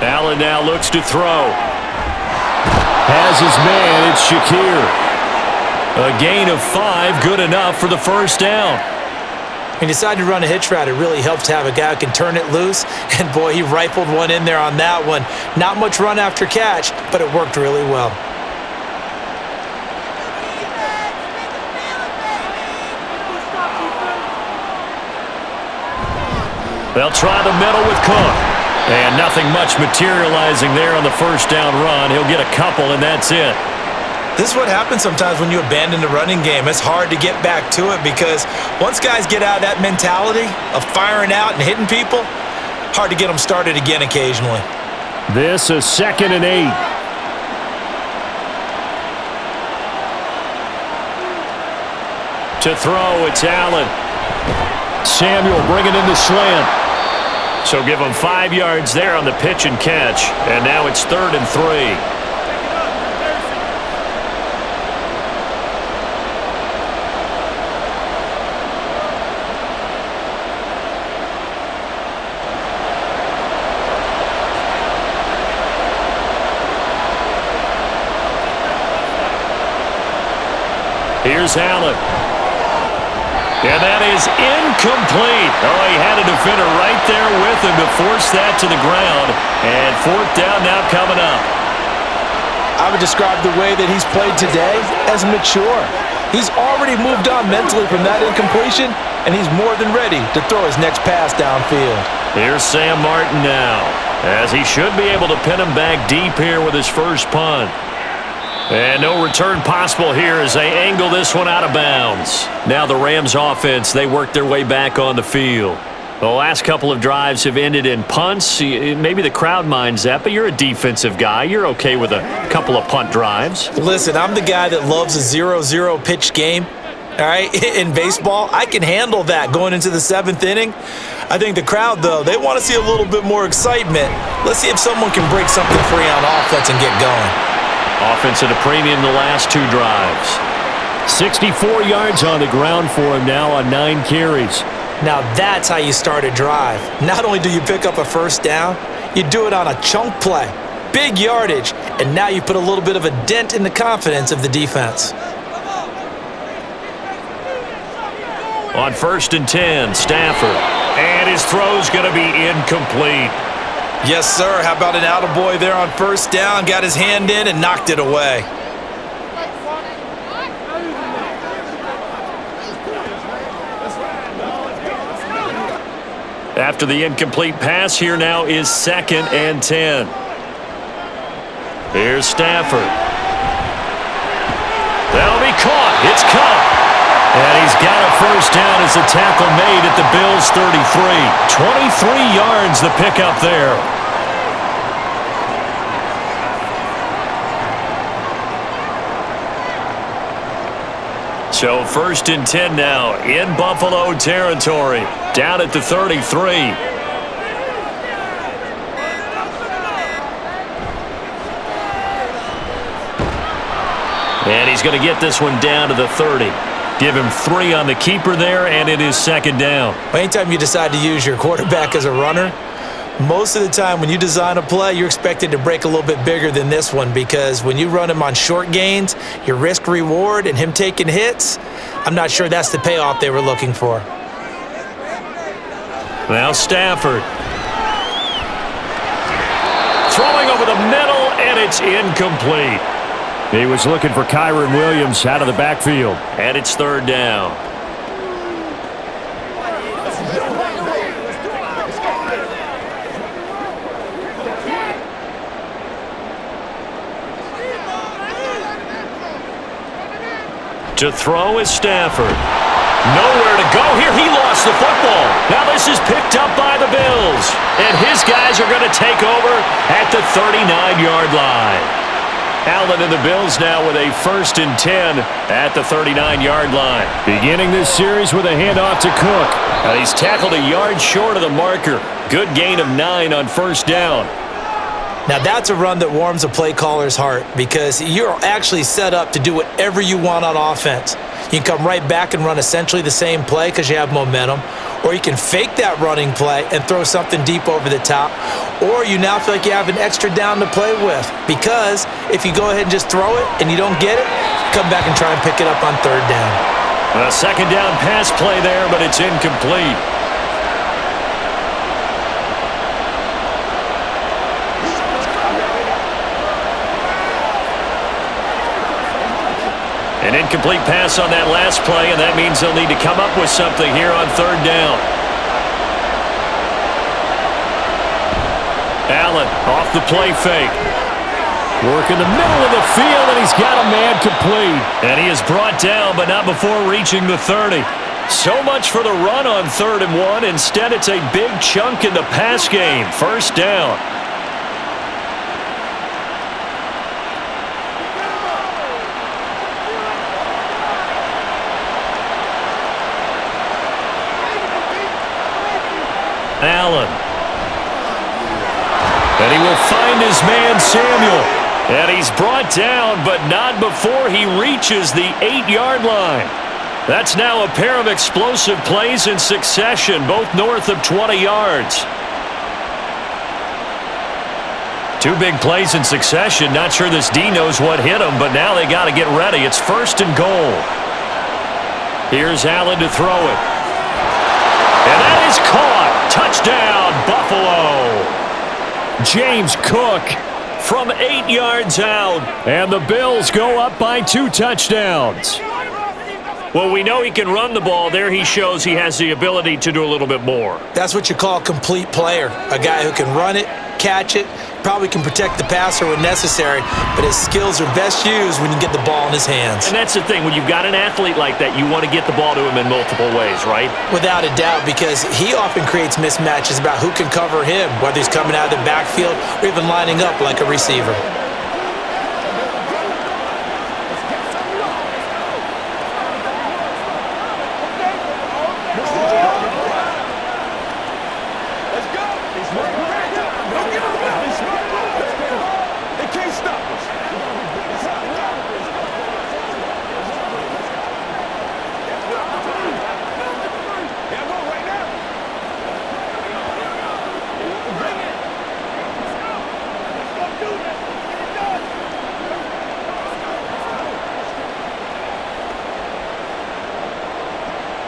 S1: Allen now looks to throw. Has his man, it's Shakir. A gain of 5, good enough for the first down.
S2: He decided to run a hitch route. It really helps to have a guy who can turn it loose. And, boy, he rifled one in there on that one. Not much run after catch, but it worked really well.
S1: They'll try the middle with Cook. And nothing much materializing there on the first down run. He'll get a couple, and that's it.
S2: This is what happens sometimes when you abandon the running game. It's hard to get back to it because once guys get out of that mentality of firing out and hitting people, hard to get them started again occasionally.
S4: This is 2nd and 8.
S1: To throw, it's Allen. Samuel bringing in the slant. So give them 5 yards there on the pitch and catch. And now it's 3rd and 3. Here's Allen. And that is incomplete. Oh, he had a defender right there with him to force that to the ground. And 4th down now coming up.
S3: I would describe the way that he's played today as mature. He's already moved on mentally from that incompletion, and he's more than ready to throw his next pass downfield.
S1: Here's Sam Martin now, as he should be able to pin him back deep here with his first punt. And no return possible here as they angle this one out of bounds. Now the Rams offense, they work their way back on the field. The last couple of drives have ended in punts. Maybe the crowd minds that, but you're a defensive guy. You're okay with a couple of punt drives.
S2: Listen, I'm the guy that loves a 0-0 pitch game.
S3: All right, in baseball, I can handle that going into the 7th inning. I think the crowd, though, they want to see a little bit more excitement. Let's see if someone can break something free on offense and get going.
S1: Offense at a premium the last 2 drives. 64 yards on the ground for him now on 9 carries.
S3: Now that's how you start a drive. Not only do you pick up a first down, you do it on a chunk play. Big yardage, and now you put a little bit of a dent in the confidence of the defense.
S1: On 1st and 10, Stafford. And his throw's going to be incomplete.
S3: Yes, sir. How about an attaboy there on 1st down? Got his hand in and knocked it away.
S1: After the incomplete pass, here now is 2nd and 10. Here's Stafford. That'll be caught. It's caught. And he's got a first down as the tackle made at the Bills' 33. 23 yards the pickup there. So 1st and 10 now in Buffalo territory. Down at the 33. And he's going to get this one down to the 30. Give him 3 on the keeper there, and it is 2nd down.
S3: Anytime you decide to use your quarterback as a runner, most of the time when you design a play, you're expected to break a little bit bigger than this one, because when you run him on short gains, your risk-reward and him taking hits, I'm not sure that's the payoff they were looking for.
S1: Now Stafford. Throwing over the middle, and it's incomplete. He was looking for Kyron Williams out of the backfield. And it's 3rd down. To throw is Stafford. Nowhere to go here. He lost the football. Now this is picked up by the Bills. And his guys are going to take over at the 39-yard line. Allen and the Bills now with a 1st and 10 at the 39-yard line. Beginning this series with a handoff to Cook. Now he's tackled a yard short of the marker. Good gain of 9 on 1st down.
S3: Now that's a run that warms a play caller's heart, because you're actually set up to do whatever you want on offense. You can come right back and run essentially the same play because you have momentum, or you can fake that running play and throw something deep over the top, or you now feel like you have an extra down to play with, because if you go ahead and just throw it and you don't get it, come back and try and pick it up on 3rd down.
S1: A 2nd down pass play there, but it's incomplete. An incomplete pass on that last play, and that means they'll need to come up with something here on 3rd down. Allen off the play fake. Work in the middle of the field, and he's got a man complete. And he is brought down, but not before reaching the 30. So much for the run on 3rd and 1. Instead, it's a big chunk in the pass game. 1st down. Allen. And he will find his man Samuel. And he's brought down, but not before he reaches the 8-yard line. That's now a pair of explosive plays in succession, both north of 20 yards. 2 big plays in succession. Not sure this D knows what hit him, but now they got to get ready. It's 1st and goal. Here's Allen to throw it. And that is caught. Touchdown, Buffalo. James Cook from 8 yards out. And the Bills go up by 2 touchdowns. Well, we know he can run the ball. There he shows he has the ability to do a little bit more.
S3: That's what you call a complete player. A guy who can run it, catch it, probably can protect the passer when necessary, but his skills are best used when you get the ball in his hands.
S1: And that's the thing. When you've got an athlete like that, you want to get the ball to him in multiple ways, right?
S3: Without a doubt, because he often creates mismatches about who can cover him, whether he's coming out of the backfield or even lining up like a receiver.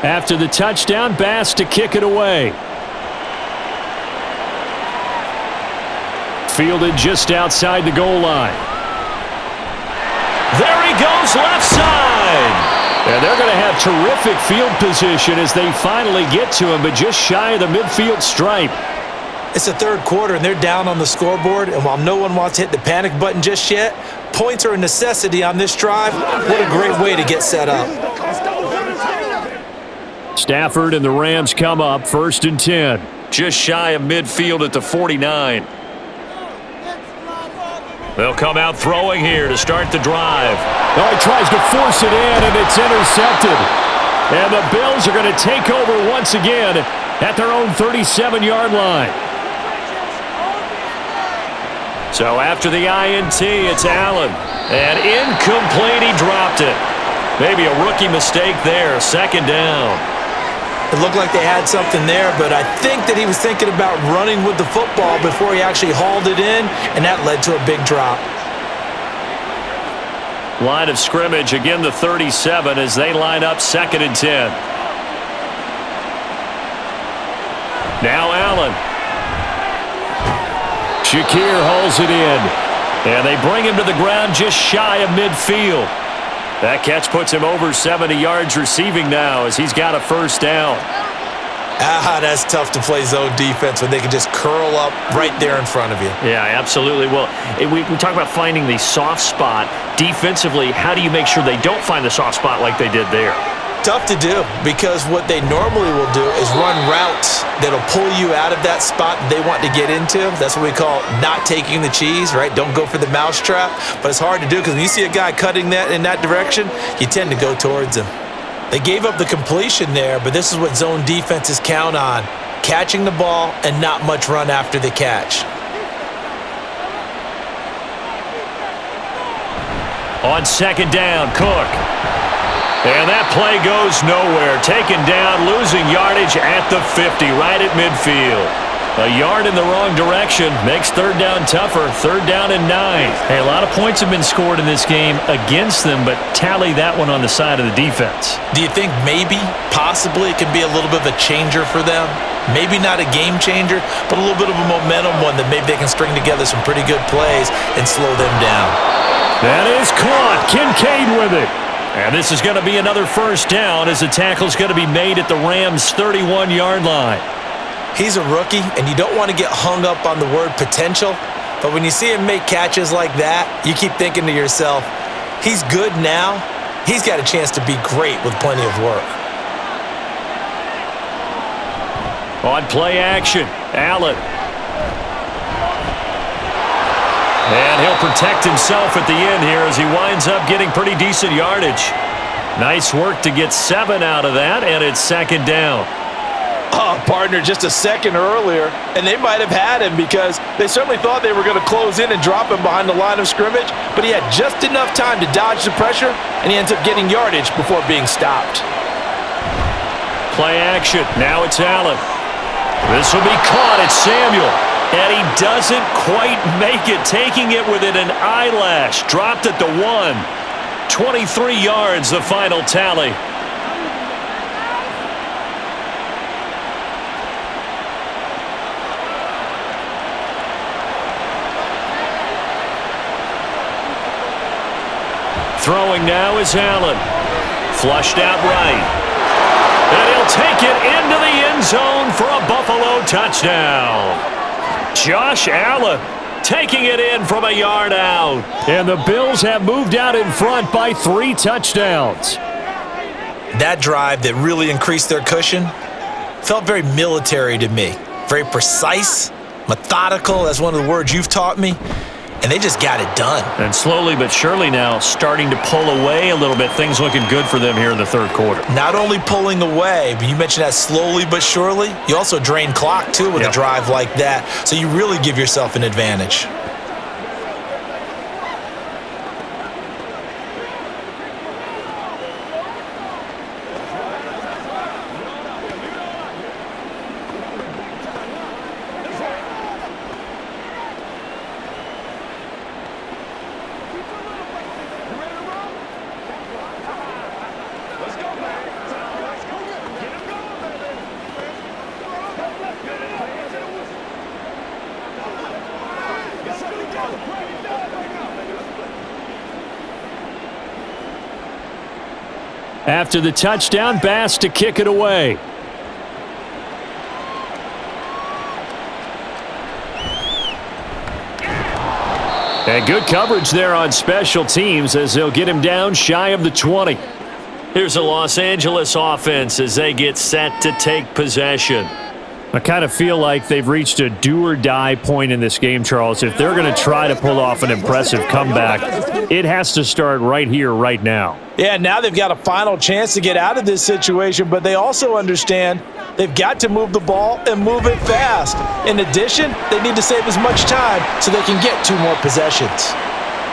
S1: After the touchdown, Bass to kick it away. Fielded just outside the goal line. There he goes, left side. And they're going to have terrific field position as they finally get to him, but just shy of the midfield stripe.
S2: It's the third quarter, and they're down on the scoreboard, and while no one wants to hit the panic button just yet, points are a necessity on this drive. What a great way to get set up.
S1: Stafford and the Rams come up 1st and 10. Just shy of midfield at the 49. They'll come out throwing here to start the drive. Oh, he tries to force it in, and it's intercepted. And the Bills are going to take over once again at their own 37-yard line. So after the INT, it's Allen. And incomplete, he dropped it. Maybe a rookie mistake there, 2nd down.
S2: It looked like they had something there, but I think that he was thinking about running with the football before he actually hauled it in, and that led to a big drop.
S1: Line of scrimmage, again the 37 as they line up 2nd and 10. Now Allen. Shakir hauls it in. And they bring him to the ground just shy of midfield. That catch puts him over 70 yards receiving now as he's got a 1st down.
S2: That's tough to play zone defense when they can just curl up right there in front of you.
S4: Yeah, absolutely. Well, we talk about finding the soft spot. Defensively, how do you make sure they don't find the soft spot like they did there?
S2: Tough to do because what they normally will do is run routes that'll pull you out of that spot they want to get into. That's what we call not taking the cheese, right? Don't go for the mousetrap. But it's hard to do because when you see a guy cutting that in that direction, you tend to go towards him. They gave up the completion there, but this is what zone defenses count on. Catching the ball and not much run after the catch.
S1: On 2nd down, Cook. And that play goes nowhere. Taken down, losing yardage at the 50, right at midfield. A yard in the wrong direction makes 3rd down tougher. 3rd down and 9.
S4: Hey, a lot of points have been scored in this game against them, but tally that one on the side of the defense.
S2: Do you think maybe, possibly, it can be a little bit of a changer for them? Maybe not a game changer, but a little bit of a momentum one that maybe they can string together some pretty good plays and slow them down.
S1: That is caught. Kincaid with it. And this is going to be another 1st down as the tackle's going to be made at the Rams' 31-yard line.
S2: He's a rookie, and you don't want to get hung up on the word potential, but when you see him make catches like that, you keep thinking to yourself, he's good now. He's got a chance to be great with plenty of work.
S1: On play action, Allen. And he'll protect himself at the end here as he winds up getting pretty decent yardage. Nice work to get 7 out of that, and it's 2nd down.
S3: Oh, partner, just a second earlier, and they might have had him because they certainly thought they were going to close in and drop him behind the line of scrimmage, but he had just enough time to dodge the pressure, and he ends up getting yardage before being stopped.
S1: Play action. Now it's Allen. This will be caught. It's Samuel. And he doesn't quite make it, taking it within an eyelash. Dropped at the 1. 23 yards, the final tally. Throwing now is Allen. Flushed out right. And he'll take it into the end zone for a Buffalo touchdown. Josh Allen taking it in from a yard out. And the Bills have moved out in front by 3 touchdowns.
S2: That drive that really increased their cushion felt very military to me. Very precise, methodical, that's one of the words you've taught me. And they just got it done.
S4: And slowly but surely now starting to pull away a little bit. Things looking good for them here in the 3rd quarter.
S2: Not only pulling away, but you mentioned that slowly but surely. You also drain clock, too, with a drive like that. So you really give yourself an advantage.
S1: After the touchdown, Bass to kick it away. And good coverage there on special teams as they'll get him down shy of the 20. Here's the Los Angeles offense as they get set to take possession. I kind of feel like they've reached a do-or-die point in this game, Charles. If they're going to try to pull off an impressive comeback, it has to start right here, right now.
S3: Yeah, now they've got a final chance to get out of this situation, but they also understand they've got to move the ball and move it fast. In addition, they need to save as much time so they can get 2 more possessions.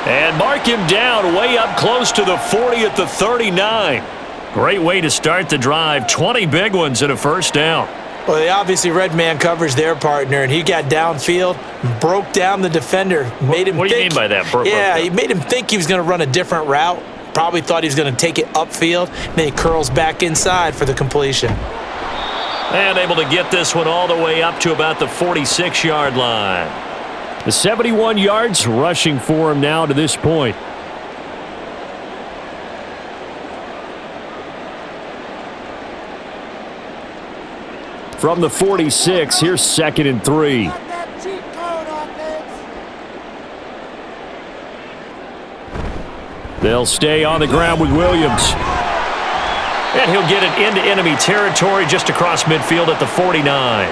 S1: And mark him down way up close to the 40 at the 39. Great way to start the drive. 20 big ones and a first down.
S3: Well, they obviously red man coverage their partner, and he got downfield, broke down the defender, made him
S1: What do you mean by that?
S3: Yeah, he made him think he was going to run a different route. Probably thought he was going to take it upfield. Then he curls back inside for the completion.
S1: And able to get this one all the way up to about the 46-yard line. The 71 yards rushing for him now to this point. From the 46, here's 2nd and 3. They'll stay on the ground with Williams. And he'll get it into enemy territory just across midfield at the 49.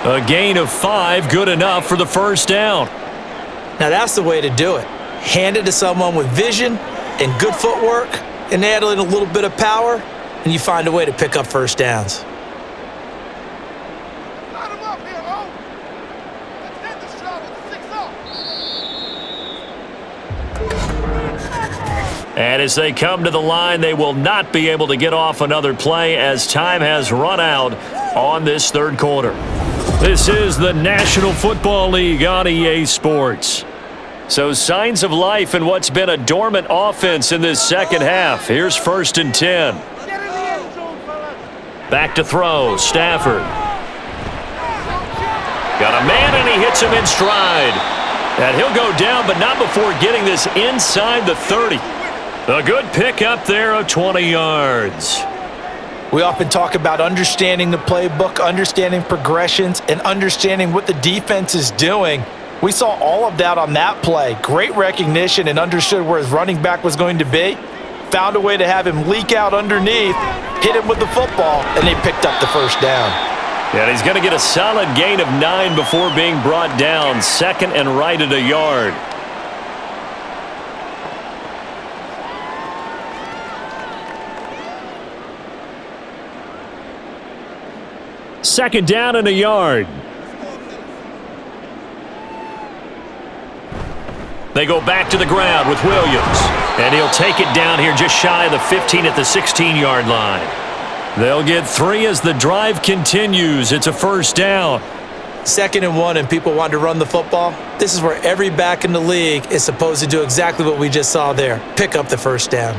S1: A gain of 5, good enough for the first down.
S3: Now that's the way to do it. Hand it to someone with vision and good footwork, and add in a little bit of power, and you find a way to pick up first downs.
S1: And as they come to the line, they will not be able to get off another play as time has run out on this third quarter. This is the National Football League on EA Sports. So signs of life in what's been a dormant offense in this second half. Here's 1st and 10. Back to throw, Stafford. Got a man and he hits him in stride. And he'll go down, but not before getting this inside the 30. A good pickup there of 20 yards.
S3: We often talk about understanding the playbook, understanding progressions, and understanding what the defense is doing. We saw all of that on that play. Great recognition and understood where his running back was going to be. Found a way to have him leak out underneath, hit him with the football, and they picked up the first down.
S1: And he's going to get a solid gain of 9 before being brought down. 2nd and right at a yard. Second down and a yard. They go back to the ground with Williams. And he'll take it down here just shy of the 15 at the 16-yard line. They'll get 3 as the drive continues. It's a first down.
S3: 2nd and 1 and people want to run the football. This is where every back in the league is supposed to do exactly what we just saw there. Pick up the first down.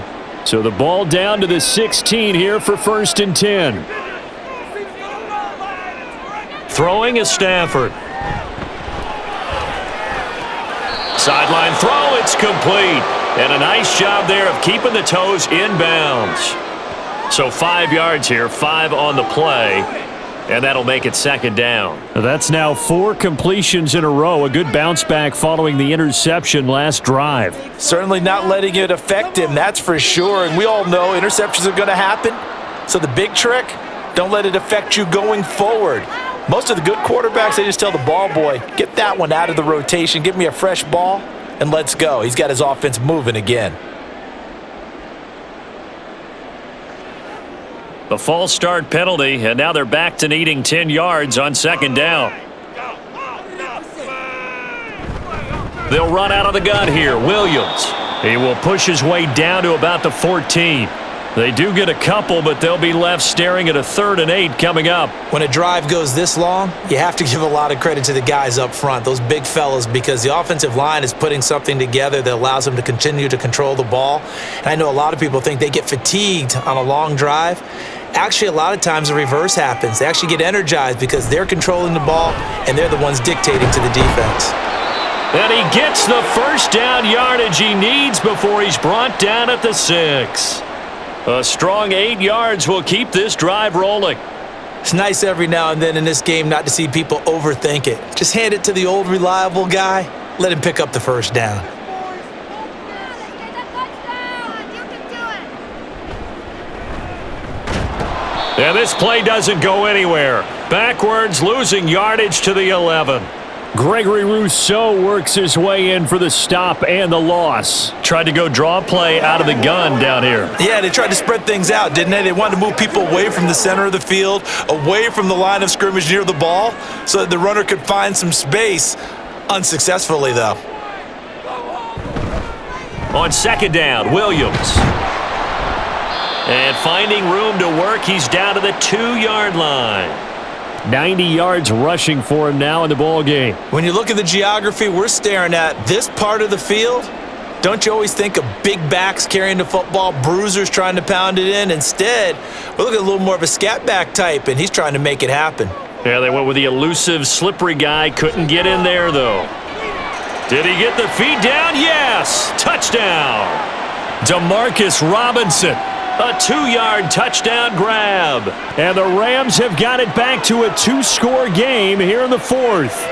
S1: So the ball down to the 16 here for 1st and 10. Throwing is Stafford. Sideline throw, it's complete. And a nice job there of keeping the toes inbounds. So 5 yards here, 5 on the play. And that'll make it 2nd down. That's now 4 completions in a row. A good bounce back following the interception last drive.
S3: Certainly not letting it affect him, that's for sure. And we all know interceptions are going to happen. So the big trick, don't let it affect you going forward. Most of the good quarterbacks, they just tell the ball boy, get that one out of the rotation, give me a fresh ball, and let's go. He's got his offense moving again.
S1: The false start penalty, and now they're back to needing 10 yards on 2nd down. They'll run out of the gun here. Williams. He will push his way down to about the 14. They do get a couple, but they'll be left staring at a 3rd and 8 coming up.
S3: When a drive goes this long, you have to give a lot of credit to the guys up front, those big fellas, because the offensive line is putting something together that allows them to continue to control the ball. And I know a lot of people think they get fatigued on a long drive. Actually, a lot of times the reverse happens. They actually get energized because they're controlling the ball, and they're the ones dictating to the defense.
S1: And he gets the first down yardage he needs before he's brought down at the 6. A strong 8 yards will keep this drive rolling.
S2: It's nice every now and then in this game not to see people overthink it. Just hand it to the old reliable guy. Let him pick up the first down.
S1: And this play doesn't go anywhere. Backwards, losing yardage to the 11.
S4: Gregory Rousseau works his way in for the stop and the loss.
S1: Tried to go draw play out of the gun down here.
S2: Yeah, they tried to spread things out, didn't they? They wanted to move people away from the center of the field, away from the line of scrimmage near the ball, so that the runner could find some space. Unsuccessfully, though.
S1: On second down, Williams. And finding room to work, he's down to the 2-yard line.
S4: 90 yards rushing for him now in the ball game.
S2: When you look at the geography we're staring at, this part of the field, don't you always think of big backs carrying the football, bruisers trying to pound it in? Instead, we're looking at a little more of a scat back type, and he's trying to make it happen.
S1: Yeah, they went with the elusive, slippery guy. Couldn't get in there, though. Did he get the feet down? Yes! Touchdown! Demarcus Robinson. A 2-yard touchdown grab.
S4: And the Rams have got it back to a 2-score game here in the 4th.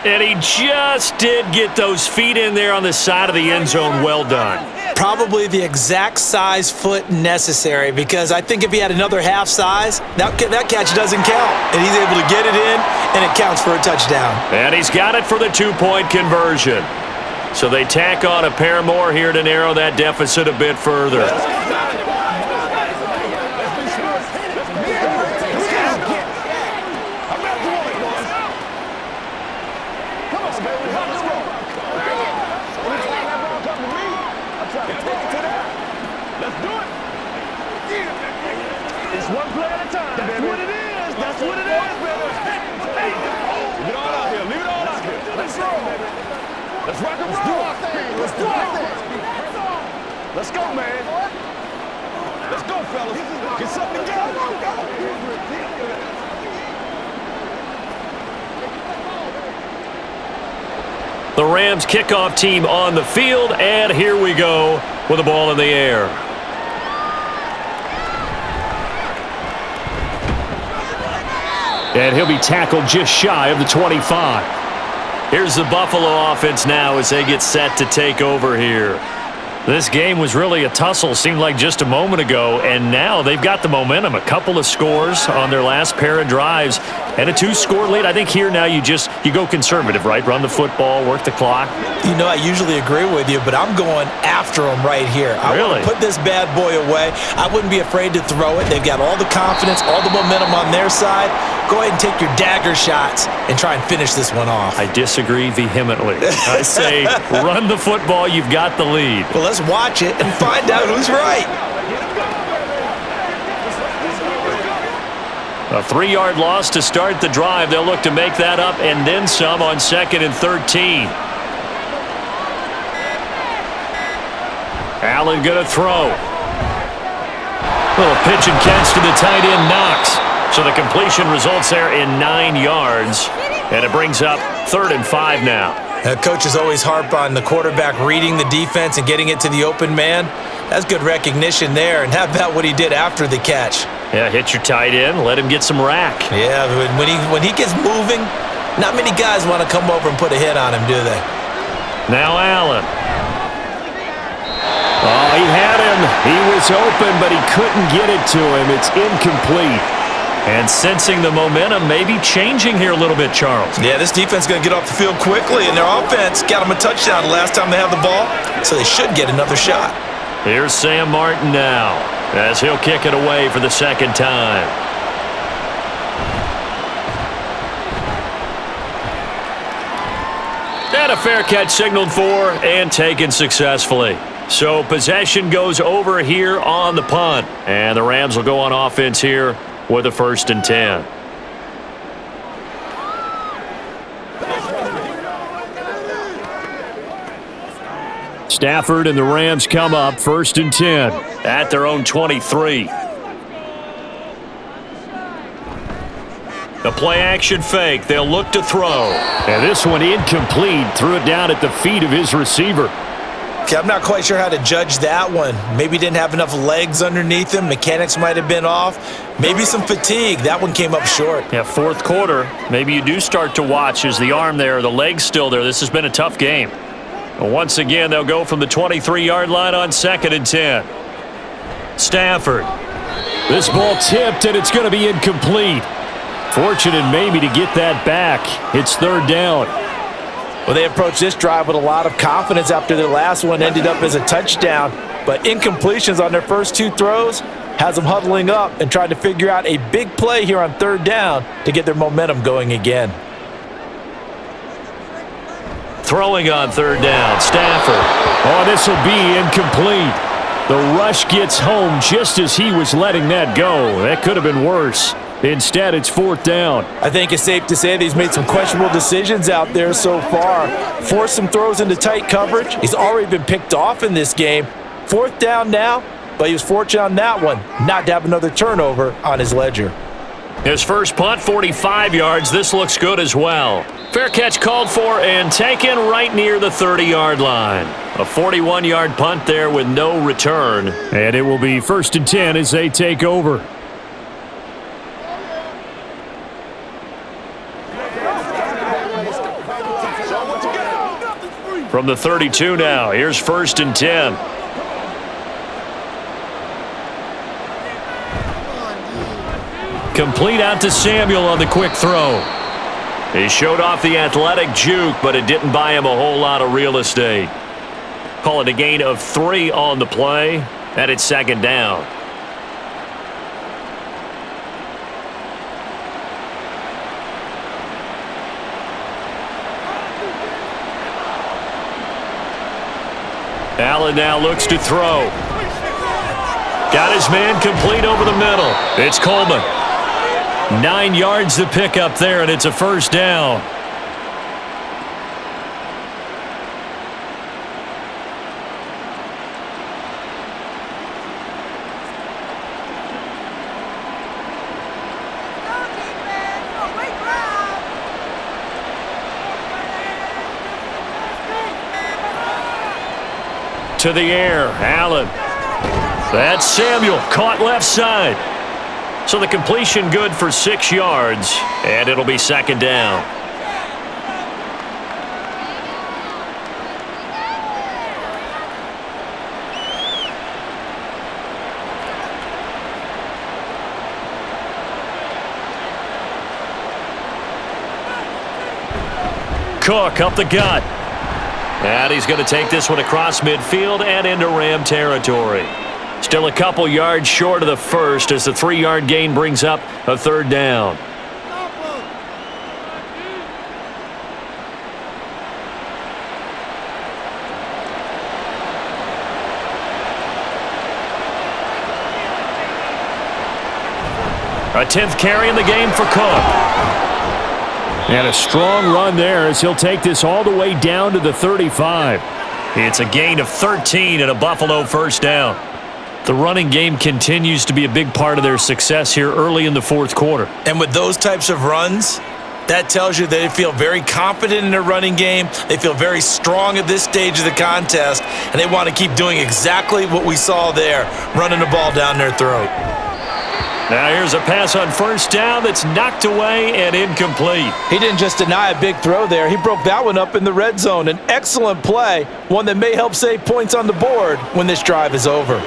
S1: And he just did get those feet in there on the side of the end zone. Well done.
S2: Probably the exact size foot necessary, because I think if he had another half size, that catch doesn't count. And he's able to get it in, and it counts for a touchdown.
S1: And he's got it for the 2-point conversion. So they tack on a pair more here to narrow that deficit a bit further.
S5: Let's go, man. Let's go, fellas. Get something together.
S1: The Rams kickoff team on the field, and here we go with the ball in the air.
S4: And he'll be tackled just shy of the 25.
S1: Here's the Buffalo offense now as they get set to take over here. This game was really a tussle, seemed like just a moment ago, and now they've got the momentum. A couple of scores on their last pair of drives and a 2-score lead. I think here now you go conservative, right? Run the football, work the clock.
S2: You know, I usually agree with you, but I'm going after them right here. I want to put this bad boy away. I wouldn't be afraid to throw it. They've got all the confidence, all the momentum on their side. Go ahead and take your dagger shots and try and finish this one off.
S1: I disagree vehemently. I say run the football. You've got the lead.
S2: Well, let's watch it and find out who's right.
S1: A 3-yard loss to start the drive. They'll look to make that up and then some on 2nd and 13. Allen going to throw. Little pitch and catch to the tight end, Knox. So the completion results there in 9 yards. And it brings up 3rd and 5 now.
S2: Coaches always harp on the quarterback reading the defense and getting it to the open man. That's good recognition there. And how about what he did after the catch?
S1: Yeah, hit your tight end, let him get some rack.
S2: Yeah, when he gets moving, not many guys want to come over and put a hit on him, do they?
S1: Now Allen.
S4: Oh, he had him. He was open, but he couldn't get it to him. It's incomplete.
S1: And sensing the momentum maybe changing here a little bit, Charles.
S2: Yeah, this defense is going to get off the field quickly, and their offense got them a touchdown the last time they had the ball, so they should get another shot.
S1: Here's Sam Martin now, as he'll kick it away for the 2nd time. And a fair catch signaled for and taken successfully. So possession goes over here on the punt, and the Rams will go on offense here with a 1st and 10.
S4: Stafford and the Rams come up 1st and 10
S1: at their own 23. The play action fake. They'll look to throw.
S4: And this one incomplete. Threw it down at the feet of his receiver.
S2: Okay, I'm not quite sure how to judge that one. Maybe didn't have enough legs underneath him. Mechanics might have been off. Maybe some fatigue. That one came up short.
S4: Yeah, fourth quarter, maybe you do start to watch. Is the arm there, the leg's still there? This has been a tough game. Once again, they'll go from the 23-yard line on 2nd and 10. Stafford. This ball tipped, and it's going to be incomplete. Fortunate maybe to get that back. It's 3rd down.
S3: Well, they approached this drive with a lot of confidence after their last one ended up as a touchdown. But incompletions on their first 2 throws has them huddling up and trying to figure out a big play here on 3rd down to get their momentum going again.
S4: Throwing on 3rd down, Stafford.
S1: Oh, this will be incomplete. The rush gets home just as he was letting that go. That could have been worse. Instead, it's 4th down.
S3: I think it's safe to say that he's made some questionable decisions out there so far. Forced some throws into tight coverage. He's already been picked off in this game. 4th down now, but he was fortunate on that one not to have another turnover on his ledger.
S4: His first punt, 45 yards. This looks good as well. Fair catch called for and taken right near the 30-yard line. A 41-yard punt there with no return.
S1: And it will be 1st and 10 as they take over.
S4: From the 32 now, here's 1st and 10. Complete out to Samuel on the quick throw. He showed off the athletic juke, but it didn't buy him a whole lot of real estate. Call it a gain of 3 on the play, and it's 2nd down. Allen now looks to throw. Got his man complete over the middle. It's Coleman. 9 yards to pick up there, and it's a 1st down. To the air, Allen. That's Samuel, caught left side. So the completion good for 6 yards, and it'll be 2nd down. Cook up the gut. And he's going to take this one across midfield and into Ram territory. Still a couple yards short of the first as the 3-yard gain brings up a 3rd down. A 10th carry in the game for Cook.
S1: And a strong run there as he'll take this all the way down to the 35.
S4: It's a gain of 13 and a Buffalo 1st down. The running game continues to be a big part of their success here early in the 4th quarter.
S2: And with those types of runs, that tells you they feel very confident in their running game. They feel very strong at this stage of the contest, and they want to keep doing exactly what we saw there, running the ball down their throat.
S4: Now here's a pass on 1st down that's knocked away and incomplete.
S3: He didn't just deny a big throw there. He broke that one up in the red zone. An excellent play, one that may help save points on the board when this drive is over.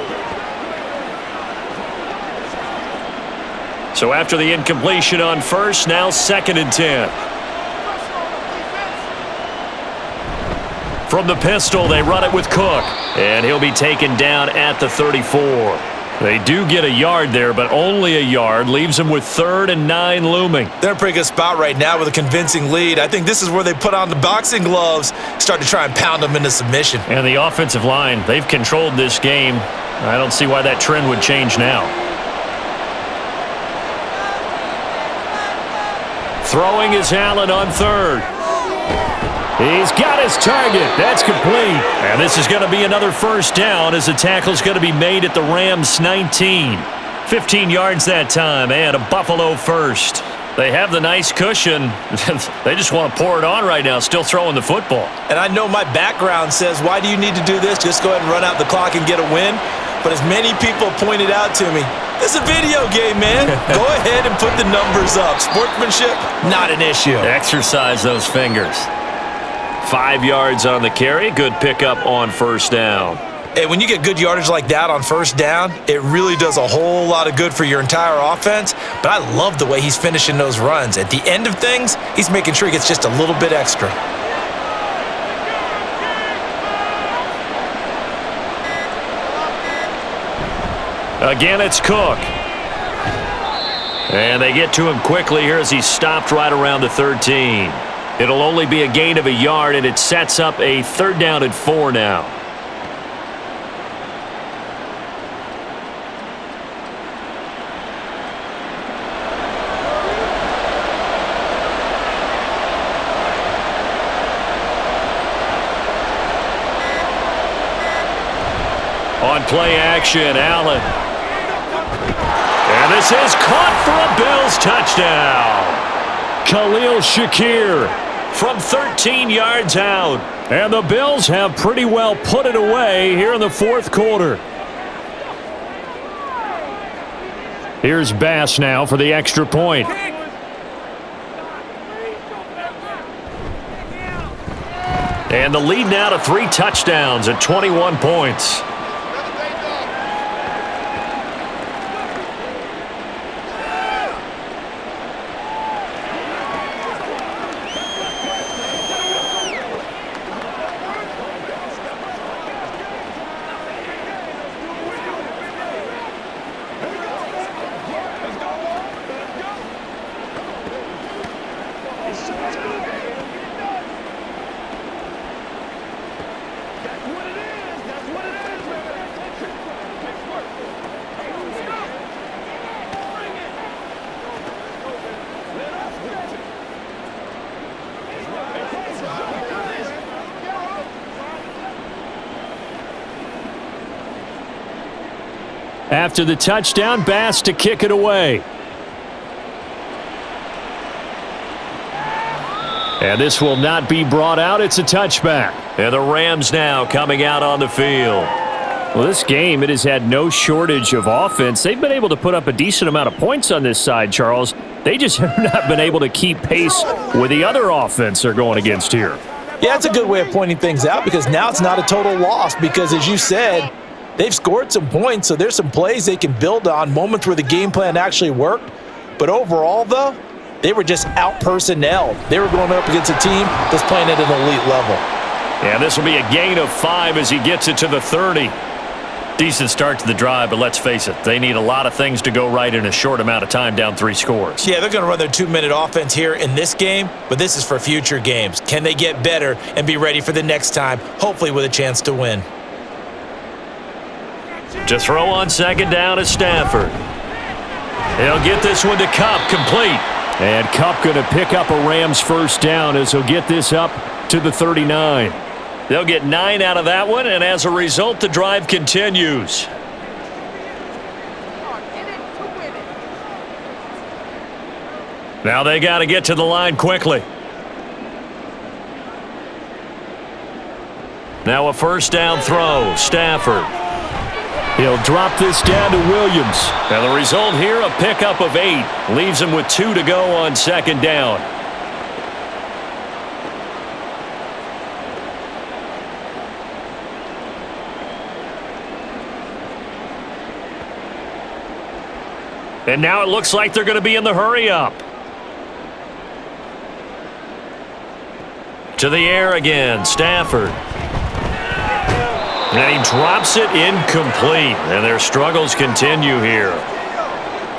S4: So after the incompletion on 1st, now 2nd and 10. From the pistol, they run it with Cook. And he'll be taken down at the 34. They do get a yard there, but only a yard. Leaves them with 3rd and 9 looming.
S2: They're in a pretty good spot right now with a convincing lead. I think this is where they put on the boxing gloves, start to try and pound them into submission.
S4: And the offensive line, they've controlled this game. I don't see why that trend would change now. Throwing is Allen on 3rd. He's got his target. That's complete. And this is going to be another 1st down as the tackle's going to be made at the Rams 19. 15 yards that time and a Buffalo 1st.
S1: They have the nice cushion. They just want to pour it on right now, still throwing the football.
S2: And I know my background says, why do you need to do this? Just go ahead and run out the clock and get a win. But as many people pointed out to me, this is a video game, man. Go ahead and put the numbers up. Sportsmanship, not an issue.
S1: Exercise those fingers. 5 yards on the carry. Good pickup on first down.
S2: Hey, when you get good yardage like that on first down, it really does a whole lot of good for your entire offense. But I love the way he's finishing those runs. At the end of things, he's making sure he gets just a little bit extra.
S1: Again, it's Cook. And they get to him quickly here as he's stopped right around the 13. It'll only be a gain of a yard, and it sets up a 3rd down and 4 now. On play action, Allen. And this is caught for a Bills touchdown. Khalil Shakir from 13 yards out. And the Bills have pretty well put it away here in the 4th quarter. Here's Bass now for the extra point. And the lead now to 3 touchdowns at 21 points. After the touchdown, Bass to kick it away. And this will not be brought out. It's a touchback. And the Rams now coming out on the field. Well, this game, it has had no shortage of offense. They've been able to put up a decent amount of points on this side, Charles. They just have not been able to keep pace with the other offense they're going against here.
S2: Yeah, that's a good way of pointing things out because now it's not a total loss because, as you said, they've scored some points, so there's some plays they can build on, moments where the game plan actually worked. But overall, though, they were just out-personnelled. They were going up against a team that's playing at an elite level.
S1: Yeah, this will be a gain of 5 as he gets it to the 30. Decent start to the drive, but let's face it, they need a lot of things to go right in a short amount of time, down 3 scores.
S2: Yeah, they're going to run their 2-minute offense here in this game, but this is for future games. Can they get better and be ready for the next time, hopefully with a chance to win?
S1: To throw on 2nd down is Stafford. He'll get this one to Kupp, complete. And Kupp going to pick up a Rams 1st down as he'll get this up to the 39. They'll get 9 out of that one, and as a result, the drive continues. Now they got to get to the line quickly. Now a 1st down throw, Stafford. He'll drop this down to Williams. And the result here, a pickup of 8. Leaves him with 2 to go on 2nd down. And now it looks like they're going to be in the hurry-up. To the air again, Stafford. And he drops it incomplete. And their struggles continue here.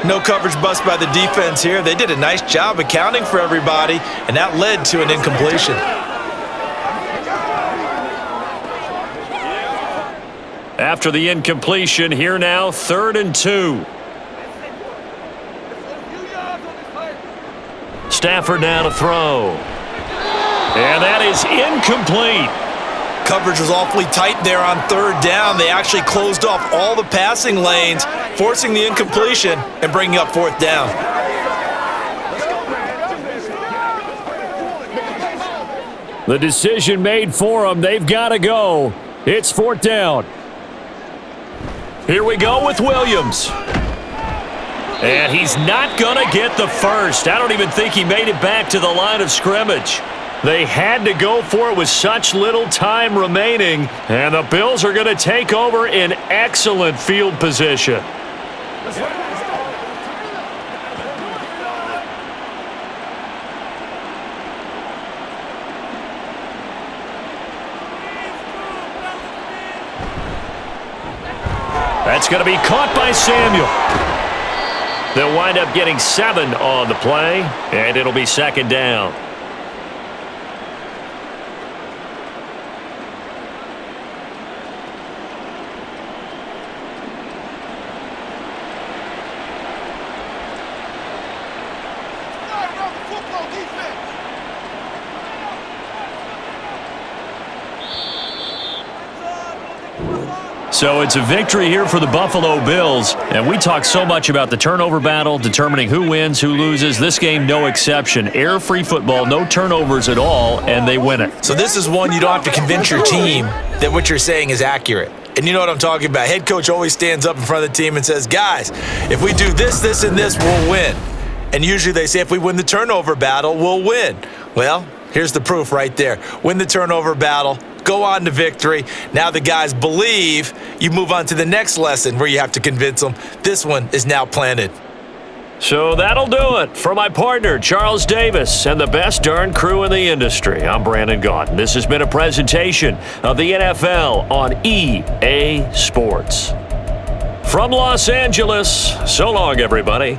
S2: No coverage bust by the defense here. They did a nice job accounting for everybody, and that led to an incompletion.
S1: After the incompletion, here now, 3rd and 2. Stafford now to throw. And that is incomplete.
S2: Coverage was awfully tight there on 3rd down. They actually closed off all the passing lanes, forcing the incompletion and bringing up 4th down.
S1: The decision made for them. They've got to go. It's 4th down. Here we go with Williams. And he's not going to get the first. I don't even think he made it back to the line of scrimmage. They had to go for it with such little time remaining. And the Bills are going to take over in excellent field position. That's going to be caught by Samuel. They'll wind up getting 7 on the play, and it'll be 2nd down. So it's a victory here for the Buffalo Bills, and we talk so much about the turnover battle, determining who wins, who loses. This game, no exception. Error-free football, no turnovers at all, and they win it.
S2: So this is one you don't have to convince your team that what you're saying is accurate. And you know what I'm talking about. Head coach always stands up in front of the team and says, guys, if we do this, this, and this, we'll win. And usually they say if we win the turnover battle, we'll win. Well, here's the proof right there. Win the turnover battle. Go on to victory. Now the guys believe. You move on to the next lesson where you have to convince them. This one is now planted.
S1: So that'll do it. For my partner, Charles Davis, and the best darn crew in the industry, I'm Brandon Gaudin. This has been a presentation of the NFL on EA Sports. From Los Angeles, so long, everybody.